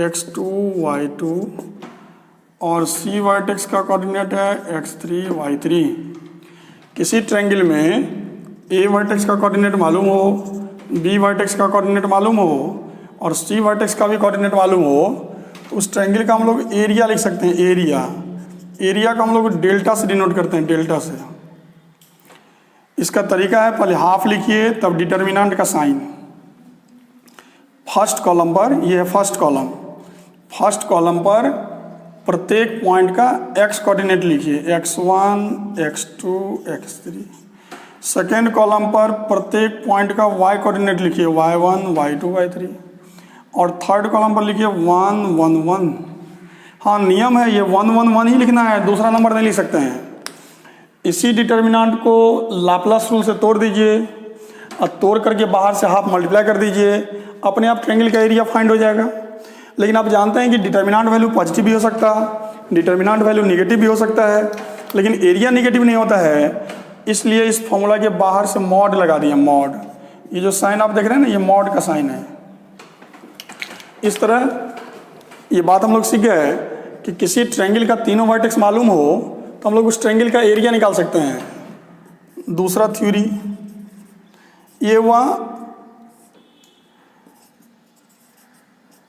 x2 y2 और सी वर्टेक्स का कोऑर्डिनेट है x3 y3। किसी ट्रायंगल में ए वर्टेक्स का कोऑर्डिनेट मालूम हो, बी वर्टेक्स का कोऑर्डिनेट मालूम हो और सी वर्टेक्स का भी कोऑर्डिनेट मालूम हो तो उस ट्रायंगल का हम लोग एरिया लिख सकते हैं। एरिया का हम लोग डेल्टा से डिनोट करते हैं, डेल्टा से। इसका तरीका है, पहले हाफ लिखिए तब डिटर्मिनेंट का साइन। फर्स्ट कॉलम पर, ये है फर्स्ट कॉलम पर प्रत्येक पॉइंट का x कोऑर्डिनेट लिखिए, x1 x2 x3। Second column पर प्रत्येक पॉइंट का y कोऑर्डिनेट लिखिए, y1 y2 y3। और थर्ड कॉलम पर लिखिए 1 1 1। हाँ, नियम है ये 1 1 1 ही लिखना है, दूसरा नंबर नहीं लिख सकते हैं। इसी डिटर्मिनेंट को लाप्लास रूल से तोड़ दीजिए और तोड़ करके बाहर से हाफ मल्टीप्लाई कर दीजिए, अपने आप ट्रायंगल का एरिया फाइंड हो जाएगा। लेकिन आप जानते हैं कि डिटर्मिनेंट वैल्यू पॉजिटिव भी हो सकता है, डिटर्मिनेंट वैल्यू नेगेटिव भी हो सकता है, लेकिन एरिया नेगेटिव नहीं होता है। इसलिए इस फॉर्मूला के बाहर से मॉड लगा दिया, मॉड। ये जो साइन आप देख रहे हैं ना, ये मॉड का साइन है। इस तरह ये बात हम लोग सीख गए कि किसी ट्रायंगल का तीनों वर्टेक्स मालूम हो तो हम लोग उस ट्रायंगल का एरिया निकाल सकते हैं। दूसरा थ्योरी ये हुआ,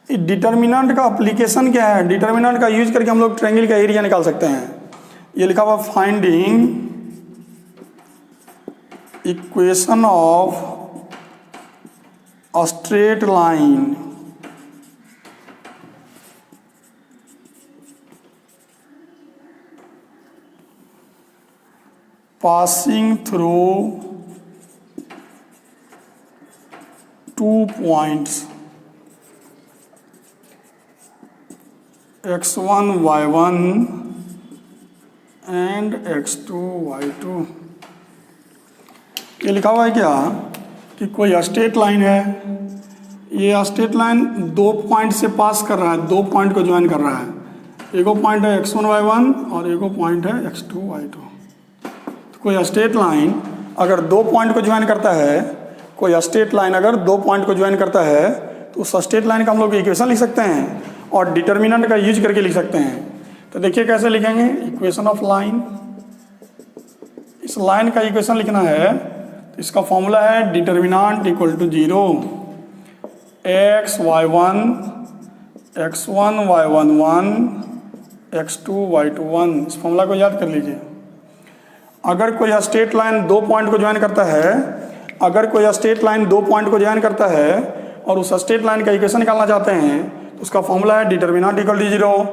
डिटर्मिनेंट का एप्लीकेशन क्या है, डिटर्मिनेंट का यूज करके हम लोग ट्रायंगल का एरिया निकाल सकते हैं। ये लिखा हुआ finding equation of a straight line passing through 2 points x1 y1 and x2 y2। ये लिखा हुआ है क्या कि कोई स्ट्रेट लाइन है, ये स्ट्रेट लाइन 2 पॉइंट से पास कर रहा है, 2 पॉइंट को ज्वाइन कर रहा है। एगो पॉइंट है x1 y1 और एगो पॉइंट है x2 y2। कोई स्ट्रेट लाइन अगर 2 पॉइंट को ज्वाइन करता है, कोई स्ट्रेट लाइन अगर 2 पॉइंट को ज्वाइन करता है तो उस स्ट्रेट लाइन का हम लोग इक्वेशन लिख सकते हैं और डिटर्मिनेंट का यूज करके लिख सकते हैं। तो देखिए कैसे लिखेंगे, इक्वेशन ऑफ लाइन। इस लाइन का इक्वेशन लिखना है तो इसका फॉर्मूला है determinant equal to 0 x y1 x1 y1 1 x2 y2 1। इस फॉर्मूला को याद कर लीजिए। अगर कोई स्ट्रेट लाइन 2 पॉइंट को ज्वाइन करता है, अगर कोई स्ट्रेट लाइन 2 पॉइंट को ज्वाइन करता है और उस स्ट्रेट लाइन का इक्वेशन निकालना चाहते हैं तो उसका फॉर्मूला है determinant equal to 0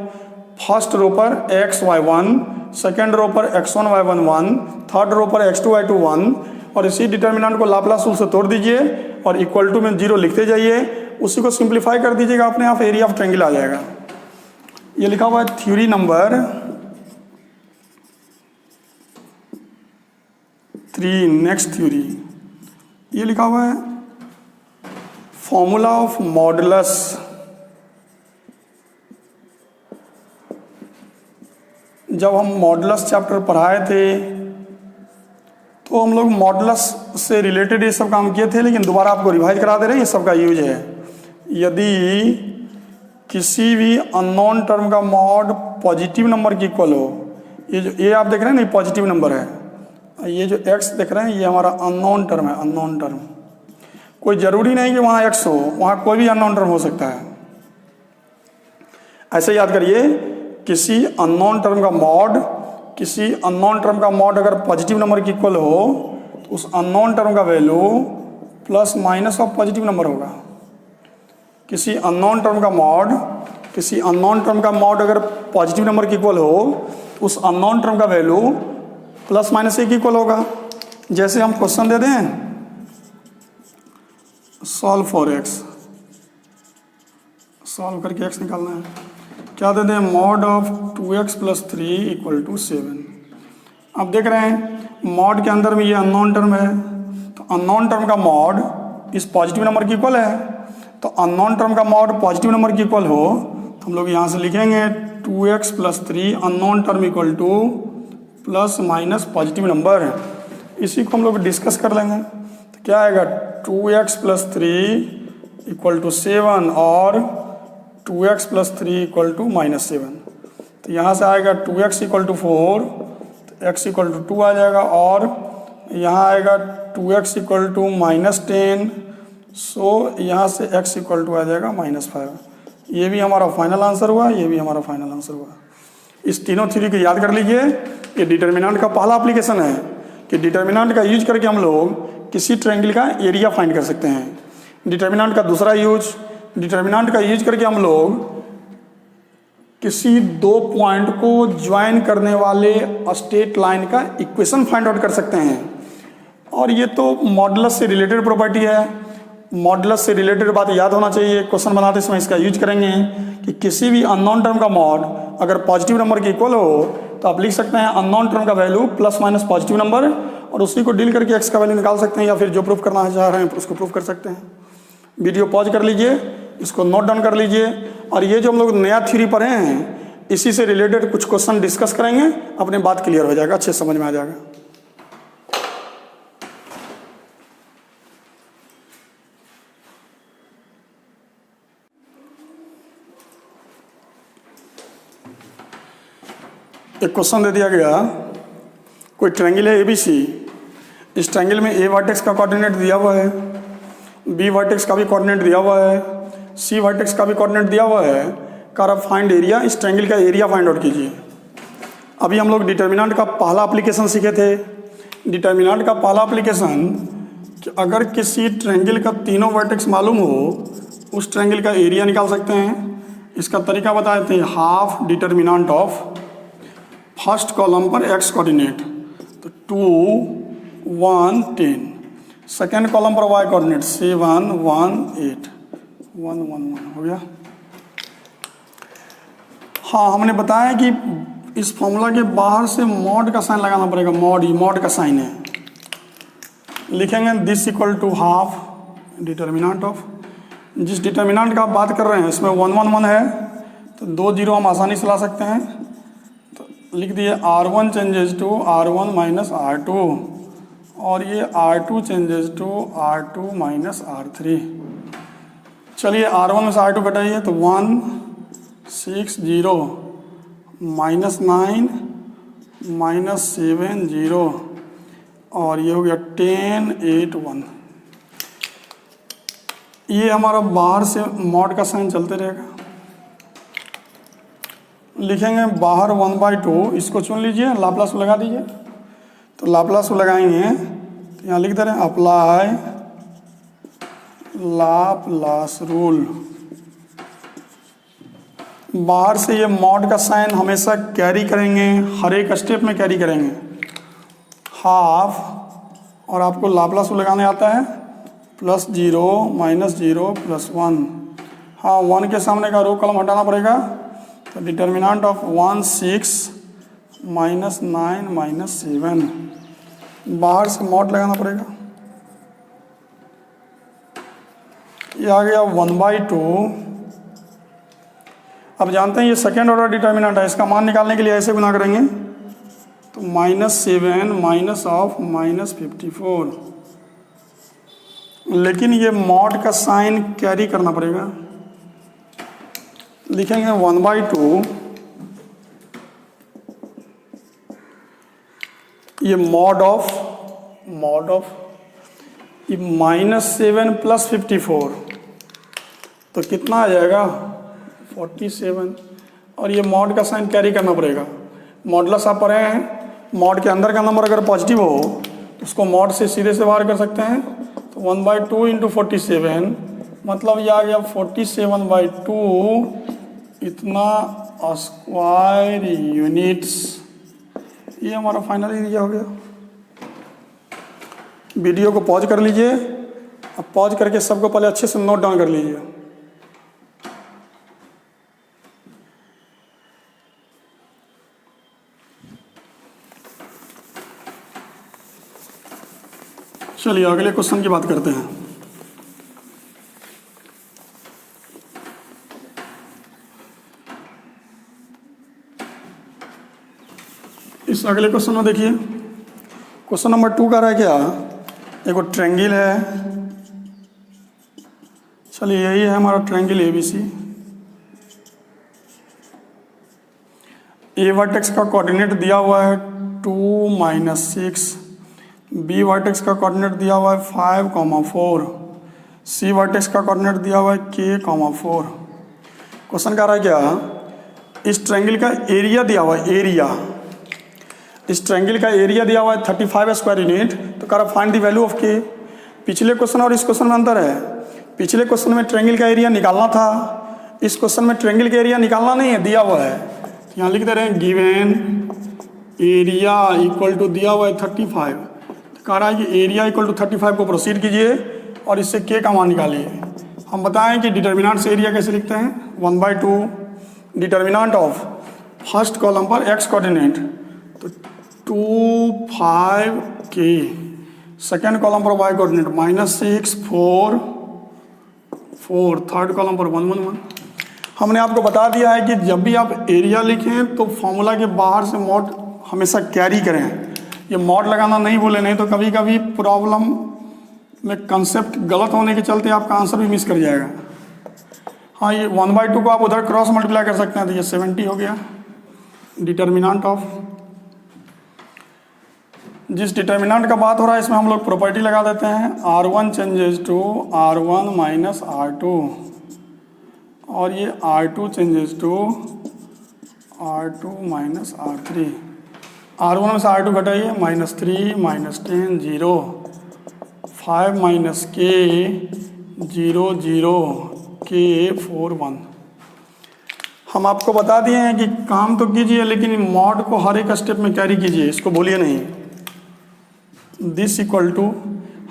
first row पर x y1, सेकेंड रो पर x1 y1 1, थर्ड रो पर x2 y2 1। और इसी डिटर्मिनेंट को लाप्लास रूल से तोड़ दीजिए और इक्वल टू में 0 लिखते जाइए, उसी को सिंप्लीफाई कर दीजिएगा, अपने आप एरिया ऑफ ट्रायंगल आ जाएगा। ये लिखा हुआ है थ्योरी नंबर 3। नेक्स्ट थ्योरी ये लिखा हुआ है फॉर्मूला ऑफ मॉडुलस। जब हम मॉडुलस चैप्टर पढ़ाए थे तो हम लोग मॉडुलस से रिलेटेड ये सब काम किए थे, लेकिन दोबारा आपको रिवाइज करा दे रहे हैं। ये सब का यूज है, यदि किसी भी अननोन टर्म का मॉड पॉजिटिव नंबर की इक्वल हो, ये जो ए आप देख रहे हैं ना, ये पॉजिटिव नंबर है, ये जो x देख रहे हैं ये हमारा अननोन टर्म है। अननोन टर्म कोई ज़रूरी नहीं कि वहाँ x हो, वहाँ कोई भी अननोन टर्म हो सकता है। ऐसे याद करिए, किसी अननोन टर्म का मॉड किसी अननोन टर्म का मॉड अगर पॉजिटिव नंबर की इक्वल हो तो उस अननोन टर्म का value plus minus of positive number होगा। किसी अननोन टर्म का मॉड अगर पॉजिटिव नंबर की इक्वल हो तो उस अननोन टर्म का वैल्यू प्लस माइनस एक इक्वल होगा। जैसे हम क्वेश्चन दे दें, सॉल्व फॉर एक्स, सॉल्व करके एक्स निकालना है, क्या दे दें, मॉड ऑफ 2x + 3 = 7। अब देख रहे हैं मॉड के अंदर में ये अननोन टर्म है, तो अननोन टर्म का मॉड इस पॉजिटिव नंबर की इक्वल है, तो अननोन टर्म का मॉड पॉजिटिव नंबर की इक्वल हो तो हम लोग यहाँ से लिखेंगे 2x + 3 unknown term equal two plus minus positive number. इसी को हम लोग डिस्कस कर लेंगे। तो क्या आएगा, 2x + 3 = 7 और 2x + 3 = -7। तो यहाँ से आएगा 2x = 4, तो x = 2 आ जाएगा, और यहाँ आएगा 2x = -10, सो यहाँ से x = आ जाएगा -5। ये भी हमारा फाइनल आंसर हुआ, ये भी हमारा फाइनल आंसर हुआ। इस तीनों थ्योरी को याद कर लीजिए। ये डिटर्मिनेंट का पहला एप्लीकेशन है कि डिटर्मिनेंट का यूज करके हम लोग किसी ट्रायंगल का एरिया फाइंड कर सकते हैं। डिटर्मिनेंट का दूसरा यूज, डिटर्मिनेंट का यूज करके हम लोग किसी दो पॉइंट को ज्वाइन करने वाले स्ट्रेट लाइन का इक्वेशन फाइंड आउट कर सकते हैं। और ये तो मॉडुलस से रिलेटेड प्रॉपर्टी है। मॉडुलस से रिलेटेड बात याद होना चाहिए, क्वेश्चन बनाते समय इसका यूज करेंगे कि किसी भी अननोन टर्म का मॉड अगर पॉजिटिव नंबर की इक्वल हो तो आप लिख सकते हैं अननोन टर्म का value plus minus positive number, और उसी को डील करके एक्स का वैल्यू निकाल सकते हैं, या फिर जो प्रूफ करना चाह रहे हैं उसको प्रूफ कर सकते हैं। वीडियो पॉज कर लीजिए, इसको नोट डाउन कर लीजिए, और ये जो हम लोग नया थ्योरी पढ़े हैं इसी से रिलेटेड कुछ क्वेश्चन डिस्कस करेंगे, अपनी बात क्लियर हो जाएगा, अच्छे समझ में आ जाएगा। एक क्वेश्चन दे दिया गया, कोई ट्रायंगल है ABC, इस ट्रायंगल में A वर्टेक्स का कोऑर्डिनेट दिया हुआ है, B वर्टेक्स का भी कोऑर्डिनेट दिया हुआ है, C वर्टेक्स का भी कोऑर्डिनेट दिया हुआ है। कर अब फाइंड एरिया, इस ट्रायंगल का एरिया फाइंड आउट कीजिए। अभी हम लोग डिटर्मिनेंट का पहला एप्लीकेशन सीखे थे। डिटर्मिनेंट का पहला एप्लीकेशन कि अगर किसी ट्रायंगल का तीनों वर्टेक्स मालूम हो उस ट्रायंगल का एरिया निकाल सकते हैं। इसका तरीका बताए थे, half determinant of first column पर x कोऑर्डिनेट, तो 2 1 10, सेकेंड कॉलम पर y कोऑर्डिनेट 7 1 8 1 1 1 हो गया। हाँ, हमने बताया कि इस फॉर्मूला के बाहर से मॉड का साइन लगाना पड़ेगा। मॉड का साइन है, लिखेंगे this equal to half determinant of, जिस डिटर्मिनेंट का आप बात कर रहे हैं इसमें 1 1 1 है, तो 2 0 हम आसानी से ला सकते हैं। तो लिख दिए R1 changes to R1 minus R2, और ये R2 changes to R2 minus R3। चलिए R1 में से R2 घटाइए, तो 1 6 0 -9 -7 0, और ये हो गया 10 8 1। ये हमारा बाहर से मॉड का साइन चलते रहेगा। लिखेंगे बाहर 1/2, इसको चुन लीजिए, लाप्लास लगा दीजिए। तो लाप्लास लगाएंगे तो यहाँ लिख दे रहे हैं अप्लाई लाप्लास रूल। बाहर से ये मॉड का साइन हमेशा कैरी करेंगे, हर एक स्टेप में कैरी करेंगे हाफ, और आपको लाप्लास लगाने आता है +0 -0 +1। हाँ, 1 के सामने का रो कॉलम हटाना पड़ेगा, तो डिटर्मिनेंट ऑफ 1 6 -9 -7, बाहर से मॉड लगाना पड़ेगा। ये आ गया 1/2। अब जानते हैं ये सेकेंड ऑर्डर डिटर्मिनेंट है, इसका मान निकालने के लिए ऐसे गुना करेंगे, तो -7 माइनस ऑफ -54, लेकिन ये मॉड का साइन कैरी करना पड़ेगा। लिखेंगे 1/2, ये मॉड ऑफ ये -7 + 54, तो कितना आ जाएगा 47, और ये मॉड का साइन कैरी करना पड़ेगा। मॉडुलस आप पढ़े हैं, मॉड के अंदर का नंबर अगर पॉजिटिव हो तो उसको मॉड से सीधे से बाहर कर सकते हैं। तो 1/2 इंटू 47 मतलब ये आ गया 47/2 इतना स्क्वायर यूनिट्स। ये हमारा फाइनल एरिया हो गया। वीडियो को पॉज कर लीजिए। अब पॉज करके सबको पहले अच्छे से नोट डाउन कर लीजिए। चलिए अगले क्वेश्चन की बात करते हैं। इस अगले क्वेश्चन में देखिए, क्वेश्चन नंबर 2 का रहा क्या, एक ट्रायंगल है। चलिए यही है हमारा ट्रायंगल ABC। ए वर्टेक्स का कोऑर्डिनेट दिया हुआ है 2 - 6, बी वर्टेक्स का कोऑर्डिनेट दिया हुआ है 5, 4, सी वर्टेक्स का कोऑर्डिनेट दिया हुआ है K, 4। क्वेश्चन का रहा है क्या, इस ट्रायंगल का एरिया दिया हुआ है, एरिया, इस ट्रायंगल का एरिया दिया हुआ है 35 स्क्वायर यूनिट। तो कह रहा find the value of K। पिछले क्वेश्चन और इस क्वेश्चन में अंतर है। पिछले क्वेश्चन में ट्रायंगल का एरिया निकालना था, इस क्वेश्चन में ट्रायंगल का एरिया निकालना नहीं है, दिया हुआ है। यहाँ लिख दे रहे हैं गिवन एरिया इक्वल टू दिया हुआ है 35। तो कह रहा है कि एरिया इक्वल टू 35 को प्रोसीड कीजिए और इससे K का मान निकालिए। हम बताएं कि डिटर्मिनेंट से एरिया कैसे लिखते हैं, 1/2 डिटर्मिनेंट ऑफ फर्स्ट कॉलम पर x कोऑर्डिनेट तो 2, 5K, सेकेंड कॉलम पर y कोऑर्डिनेट -6, 4, 4, थर्ड कॉलम पर 1, 1, 1। हमने आपको बता दिया है कि जब भी आप एरिया लिखें तो फॉर्मूला के बाहर से मॉड हमेशा कैरी करें। ये मॉड लगाना नहीं भूलें, नहीं तो कभी कभी प्रॉब्लम में कंसेप्ट गलत होने के चलते आपका आंसर भी मिस कर जाएगा। हाँ, ये 1/2 को आप उधर क्रॉस मल्टीप्लाई कर सकते हैं, तो ये 70 हो गया डिटर्मिनेंट ऑफ। जिस डिटर्मिनेंट का बात हो रहा है इसमें हम लोग प्रॉपर्टी लगा देते हैं, R1 changes to R1 - R2 और ये R2 changes to R2 - R3। R1 में से R2 घटाइए, -3 -10 0, 5 - K 0 0 K 4 1। हम आपको बता दिए हैं कि काम तो कीजिए लेकिन मॉड को हर एक स्टेप में कैरी कीजिए, इसको बोलिए नहीं। दिस इक्वल टू,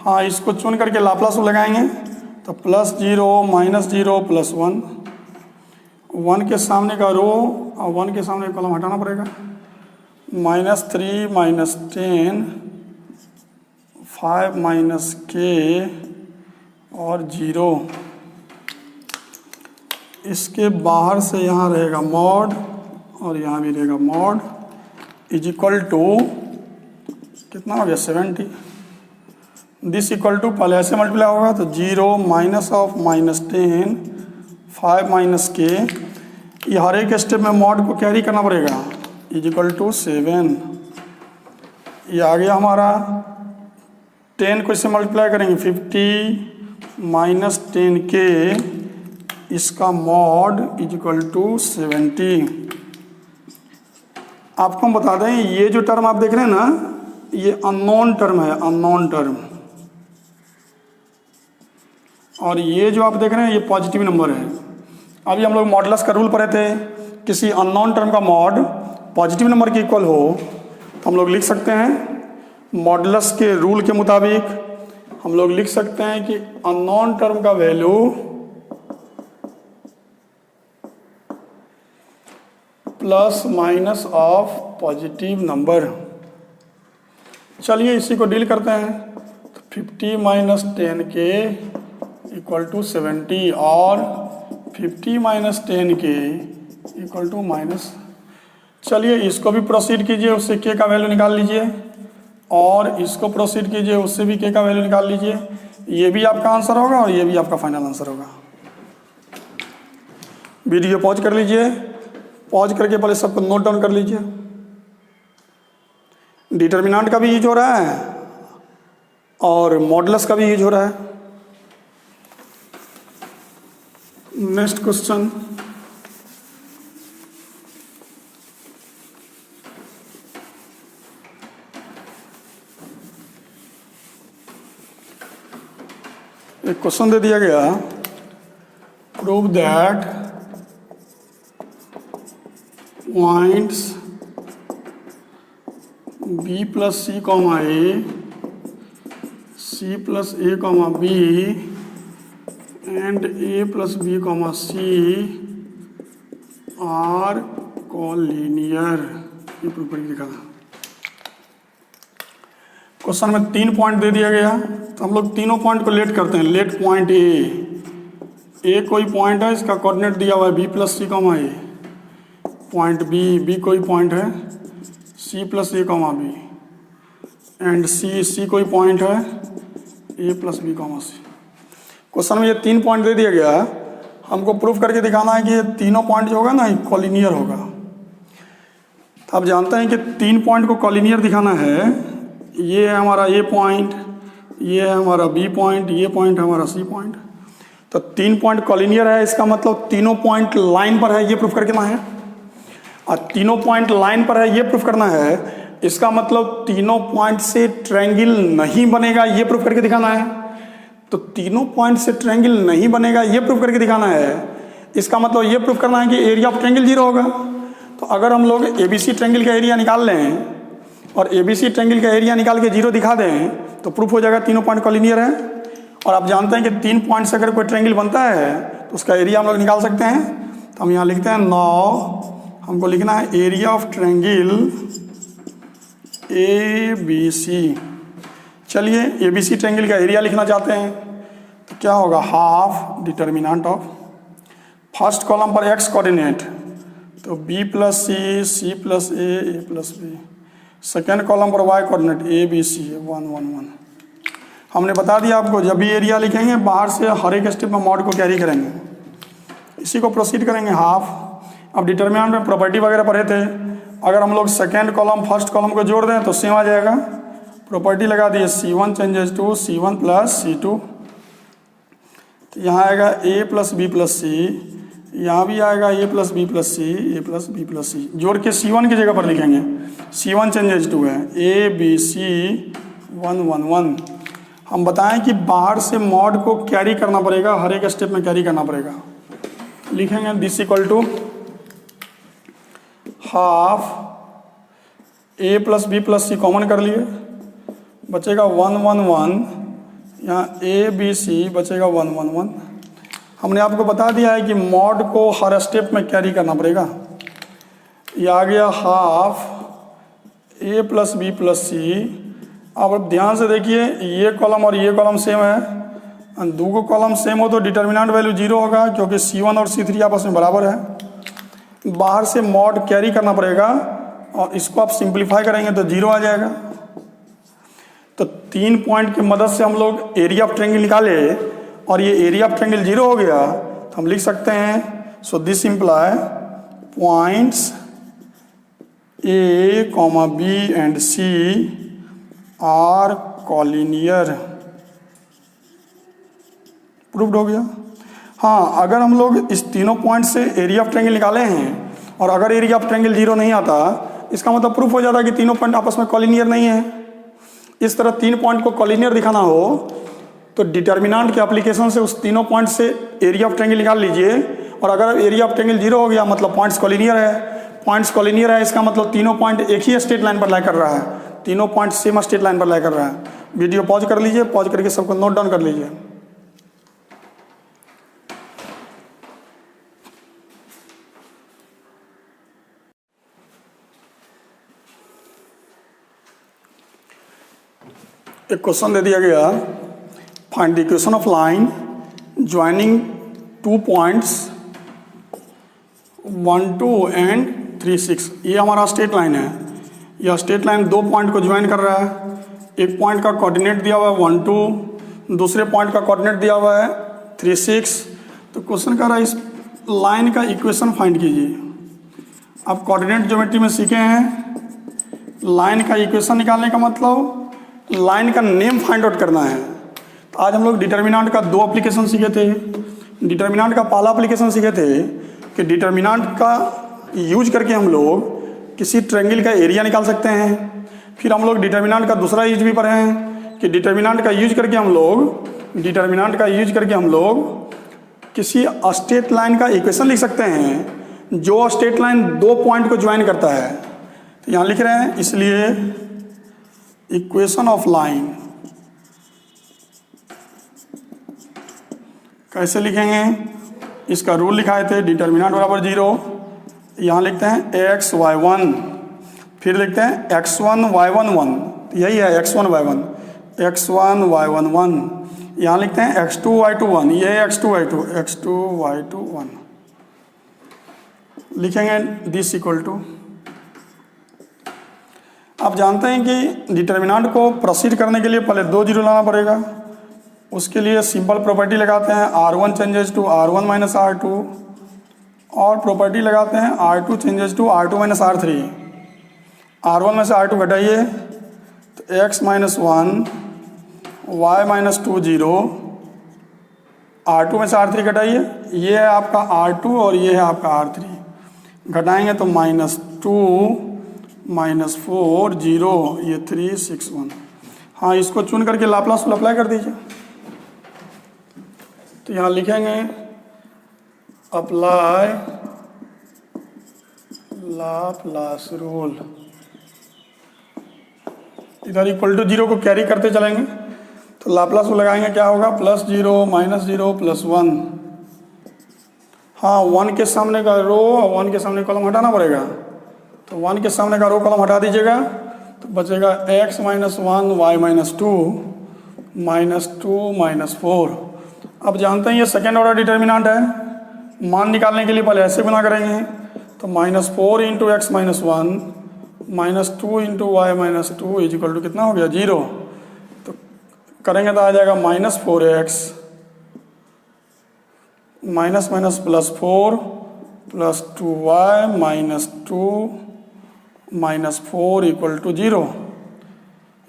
हाँ इसको चुन करके लाप्लास लगाएंगे तो +0 -0 +1, 1 के सामने का रो और 1 के सामने कॉलम हटाना पड़ेगा, -3 -10 5 - K और 0। इसके बाहर से यहाँ रहेगा मॉड और यहाँ भी रहेगा मॉड इज इक्वल टू कितना हो गया 70। दिस इक्वल टू पहले ऐसे मल्टीप्लाई होगा तो 0 माइनस ऑफ -10 5 - K, ये हर एक स्टेप में मॉड को कैरी करना पड़ेगा, इज इक्वल टू 7। ये आ गया हमारा 10 को इससे मल्टीप्लाई करेंगे 50 - 10K, इसका मॉड इज इक्वल टू 70। आपको हम बता दें ये जो टर्म आप देख रहे हैं ना, ये अननोन टर्म है, अननोन टर्म, और ये जो आप देख रहे हैं ये पॉजिटिव नंबर है। अभी हम लोग मॉडुलस का रूल पढ़े थे, किसी अननोन टर्म का मॉड पॉजिटिव नंबर के इक्वल हो तो हम लोग लिख सकते हैं मॉडुलस के रूल के मुताबिक हम लोग लिख सकते हैं कि अननोन टर्म का वैल्यू ± ऑफ पॉजिटिव नंबर। चलिए इसी को डील करते हैं, तो 50 - 10K इक्वल टू 70 और 50 - 10K इक्वल टू माइनस। चलिए इसको भी प्रोसीड कीजिए, उससे K का वैल्यू निकाल लीजिए, और इसको प्रोसीड कीजिए, उससे भी K का वैल्यू निकाल लीजिए। ये भी आपका आंसर होगा और ये भी आपका फाइनल आंसर होगा। वीडियो पॉज कर लीजिए, पॉज करके पहले सबको नोट डाउन कर लीजिए। डिटर्मिनेंट का भी यूज हो रहा है और मॉडुलस का भी यूज हो रहा है। नेक्स्ट क्वेश्चन, एक क्वेश्चन दे दिया गया, prove that points B plus C comma A, C plus A comma B and A plus B comma C are collinear. ये प्रूव करके दिखाना। क्वेश्चन में 3 पॉइंट दे दिया गया, तो हम लोग तीनों पॉइंट को लेट करते हैं। लेट पॉइंट ए कोई पॉइंट है, इसका कोऑर्डिनेट दिया हुआ है B plus C comma A. Point B कोई पॉइंट है C plus A comma B, and C कोई पॉइंट है A plus B comma C. Question में ये 3 पॉइंट दे दिया गया, हमको प्रूफ करके दिखाना है कि ये तीनों पॉइंट जो होगा ना कॉलिनियर होगा। तो आप जानते हैं कि 3 पॉइंट को कॉलिनियर दिखाना है। ये है हमारा ए पॉइंट, ये है हमारा बी पॉइंट, ये पॉइंट है हमारा सी पॉइंट। तो 3 पॉइंट कॉलिनियर है, इसका मतलब तीनों पॉइंट लाइन पर है, ये प्रूफ करके ना है। और तीनों पॉइंट लाइन पर है, ये प्रूफ करना है। इसका मतलब तीनों पॉइंट से ट्रायंगल नहीं बनेगा, ये प्रूफ करके दिखाना है। तो तीनों पॉइंट से ट्रायंगल नहीं बनेगा, ये प्रूफ करके दिखाना है। इसका मतलब ये प्रूफ करना है कि एरिया ऑफ ट्रायंगल 0 होगा। तो अगर हम लोग एबीसी ट्रायंगल का एरिया निकाल लें और एबीसी ट्रायंगल का एरिया निकाल के 0 दिखा दें, तो प्रूफ हो जाएगा तीनों पॉइंट कॉलिनियर है। और आप जानते हैं कि 3 पॉइंट से अगर कोई ट्रायंगल बनता है तो उसका एरिया हम लोग निकाल सकते हैं। तो हम यहाँ लिखते हैं 9, हमको लिखना है area of triangle A B C. चलिए एबीसी ट्रायंगल का एरिया लिखना चाहते हैं, तो क्या होगा, half determinant of first column पर एक्स कोऑर्डिनेट, तो B plus C plus A plus B. Second column पर Y coordinate A B C 1 1 1। हमने बता दिया आपको, जब भी एरिया लिखेंगे बाहर से हर एक स्टेप में मॉड को कैरी करेंगे। इसी को प्रोसीड करेंगे हाफ। अब डिटर्मिनेंट में प्रॉपर्टी वगैरह पढ़े थे, अगर हम लोग सेकेंड कॉलम फर्स्ट कॉलम को जोड़ दें तो सेम आ जाएगा। प्रॉपर्टी लगा दिए C1 changes to C1 plus C2। तो यहाँ आएगा A plus B plus C, यहाँ भी आएगा A plus B plus C, A plus B plus C. जोड़ के C1 की जगह पर लिखेंगे, C1 चेंजेस टू है A B C 1 1 1। हम बताएं कि बाहर से मॉड को कैरी करना पड़ेगा, हर एक स्टेप में कैरी करना पड़ेगा। लिखेंगे this equal to half A plus B plus C common कर लिए, बचेगा 1 1 1। यहाँ ए बी सी बचेगा 1 1 1। हमने आपको बता दिया है कि मॉड को हर स्टेप में कैरी करना पड़ेगा। ये आ गया half A plus B plus सी। अब ध्यान से देखिए, ये कॉलम और ये कॉलम सेम है। दो कॉलम सेम हो तो डिटर्मिनेंट वैल्यू 0 होगा, क्योंकि C1 और C3 आपस में बराबर है। बाहर से मॉड कैरी करना पड़ेगा और इसको आप सिंप्लीफाई करेंगे तो 0 आ जाएगा। तो 3 पॉइंट की मदद से हम लोग एरिया ऑफ ट्रायंगल निकाले और ये एरिया ऑफ ट्रायंगल 0 हो गया, तो हम लिख सकते हैं so this imply points A comma B and C are collinear. Proved हो गया। हाँ, अगर हम लोग इस तीनों पॉइंट से एरिया ऑफ ट्रायंगल निकाले हैं और अगर एरिया ऑफ ट्रायंगल 0 नहीं आता, इसका मतलब प्रूफ हो जाता है कि तीनों पॉइंट आपस में कॉलिनियर नहीं है। इस तरह 3 पॉइंट को कॉलिनियर दिखाना हो तो डिटर्मिनेंट के एप्लीकेशन से उस तीनों पॉइंट से एरिया ऑफ ट्रायंगल निकाल लीजिए। और अगर एरिया ऑफ ट्रायंगल 0 हो गया, मतलब पॉइंट्स कॉलिनियर है। पॉइंट्स कॉलिनियर है, इसका मतलब तीनों पॉइंट एक ही स्ट्रेट लाइन पर लाई कर रहा है, तीनों पॉइंट सेम स्ट्रेट लाइन पर लाई कर रहा है। वीडियो पॉज कर लीजिए, पॉज करके सबको नोट डाउन कर लीजिए। एक क्वेश्चन दे दिया गया, find the equation of line joining 2 points 1 2 and 3 6। ये हमारा स्ट्रेट लाइन है। यह स्ट्रेट लाइन 2 पॉइंट को ज्वाइन कर रहा है। एक पॉइंट का कोऑर्डिनेट दिया हुआ है 1 2, दूसरे पॉइंट का कोऑर्डिनेट दिया हुआ है 3 6। तो क्वेश्चन कह रहा है इस लाइन का इक्वेशन फाइंड कीजिए। आप कोऑर्डिनेट ज्योमेट्री में सीखे हैं, लाइन का इक्वेशन निकालने का मतलब लाइन का नेम फाइंड आउट करना है। तो आज हम लोग डिटर्मिनेंट का 2 एप्लीकेशन सीखे थे। डिटर्मिनेंट का पहला एप्लीकेशन सीखे थे कि डिटर्मिनेंट का यूज करके हम लोग किसी ट्रायंगल का एरिया निकाल सकते हैं। फिर हम लोग डिटर्मिनेंट का दूसरा यूज भी पढ़े हैं कि डिटर्मिनेंट का यूज करके हम लोग डिटर्मिनेंट का यूज करके हम लोग किसी स्ट्रेट लाइन का इक्वेशन लिख सकते हैं जो स्ट्रेट लाइन दो पॉइंट को ज्वाइन करता है। तो यहाँ लिख रहे हैं, इसलिए इक्वेशन ऑफ लाइन कैसे लिखेंगे, इसका रूल लिखाए थे, डिटर्मिनेंट बराबर 0। यहाँ लिखते हैं x(y1), फिर लिखते हैं x1 y1 1, यही है x1 y1, x1 y1 1। यहाँ लिखते हैं x2 y2 1, ये है x2 y2 1। लिखेंगे दिस इक्वल टू, आप जानते हैं कि डिटर्मिनेंट को प्रोसीड करने के लिए पहले 2 जीरो लाना पड़ेगा। उसके लिए सिंपल प्रॉपर्टी लगाते हैं, R1 changes to R1 minus R2, और प्रॉपर्टी लगाते हैं R2 changes to R2 minus R3। R1 में से R2 घटाइए तो x minus 1 y minus 2 0, R2 में से R3 घटाइए, ये है आपका R2 और ये है आपका R3, घटाएंगे तो -2 -4 0, ये 3 6 1। हाँ, इसको चुन करके लाप्लास रूल अप्लाई कर दीजिए। तो यहाँ लिखेंगे अप्लाई लाप्लास रूल, इधर इक्वल टू 0 को कैरी करते चलेंगे तो लाप्लास रूल लगाएंगे, क्या होगा, +0 -0 +1। हाँ, 1 के सामने का रो और 1 के सामने कॉलम हटाना पड़ेगा, तो 1 के सामने का रो कॉलम हटा दीजिएगा तो बचेगा x माइनस 1 y माइनस 2 -2 -4। अब जानते हैं ये सेकेंड ऑर्डर डिटर्मिनेंट है, मान निकालने के लिए पहले ऐसे गुना करेंगे तो -4 × x minus 1 -2 × y minus 2 equal to कितना हो गया, 0। तो करेंगे तो आ जाएगा -4x minus minus +4 +2y minus 2 -4 equal to 0।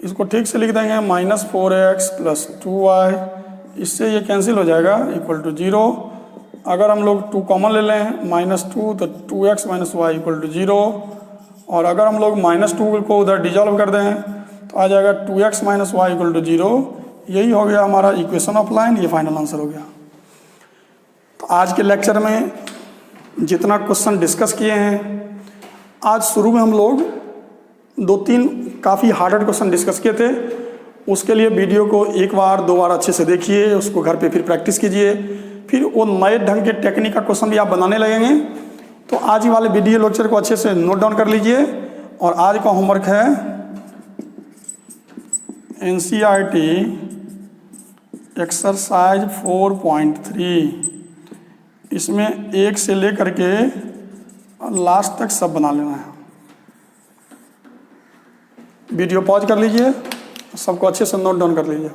इसको ठीक से लिख देंगे, -4x + 2y, इससे ये कैंसिल हो जाएगा, इक्वल टू 0। अगर हम लोग 2 कॉमन ले लें, -2 तो 2x - y इक्वल टू 0, और अगर हम लोग -2 को उधर डिजॉल्व कर दें तो आ जाएगा 2x - y इक्वल टू 0। यही हो गया हमारा इक्वेशन ऑफ लाइन, ये फाइनल आंसर हो गया। तो आज के लेक्चर में जितना क्वेश्चन डिस्कस किए हैं, आज शुरू में हम लोग 2-3 काफ़ी हार्डर क्वेश्चन डिस्कस किए थे। उसके लिए वीडियो को 1 बार 2 बार अच्छे से देखिए, उसको घर पे फिर प्रैक्टिस कीजिए, फिर वो नए ढंग के टेक्निक का क्वेश्चन भी आप बनाने लगेंगे। तो आज ही वाले वीडियो लेक्चर को अच्छे से नोट डाउन कर लीजिए। और आज का होमवर्क है NCERT एक्सरसाइज 4.3, इसमें 1 से लेकर के लास्ट तक सब बना लेना है। वीडियो पॉज कर लीजिए, सबको अच्छे से नोट डाउन कर लीजिए।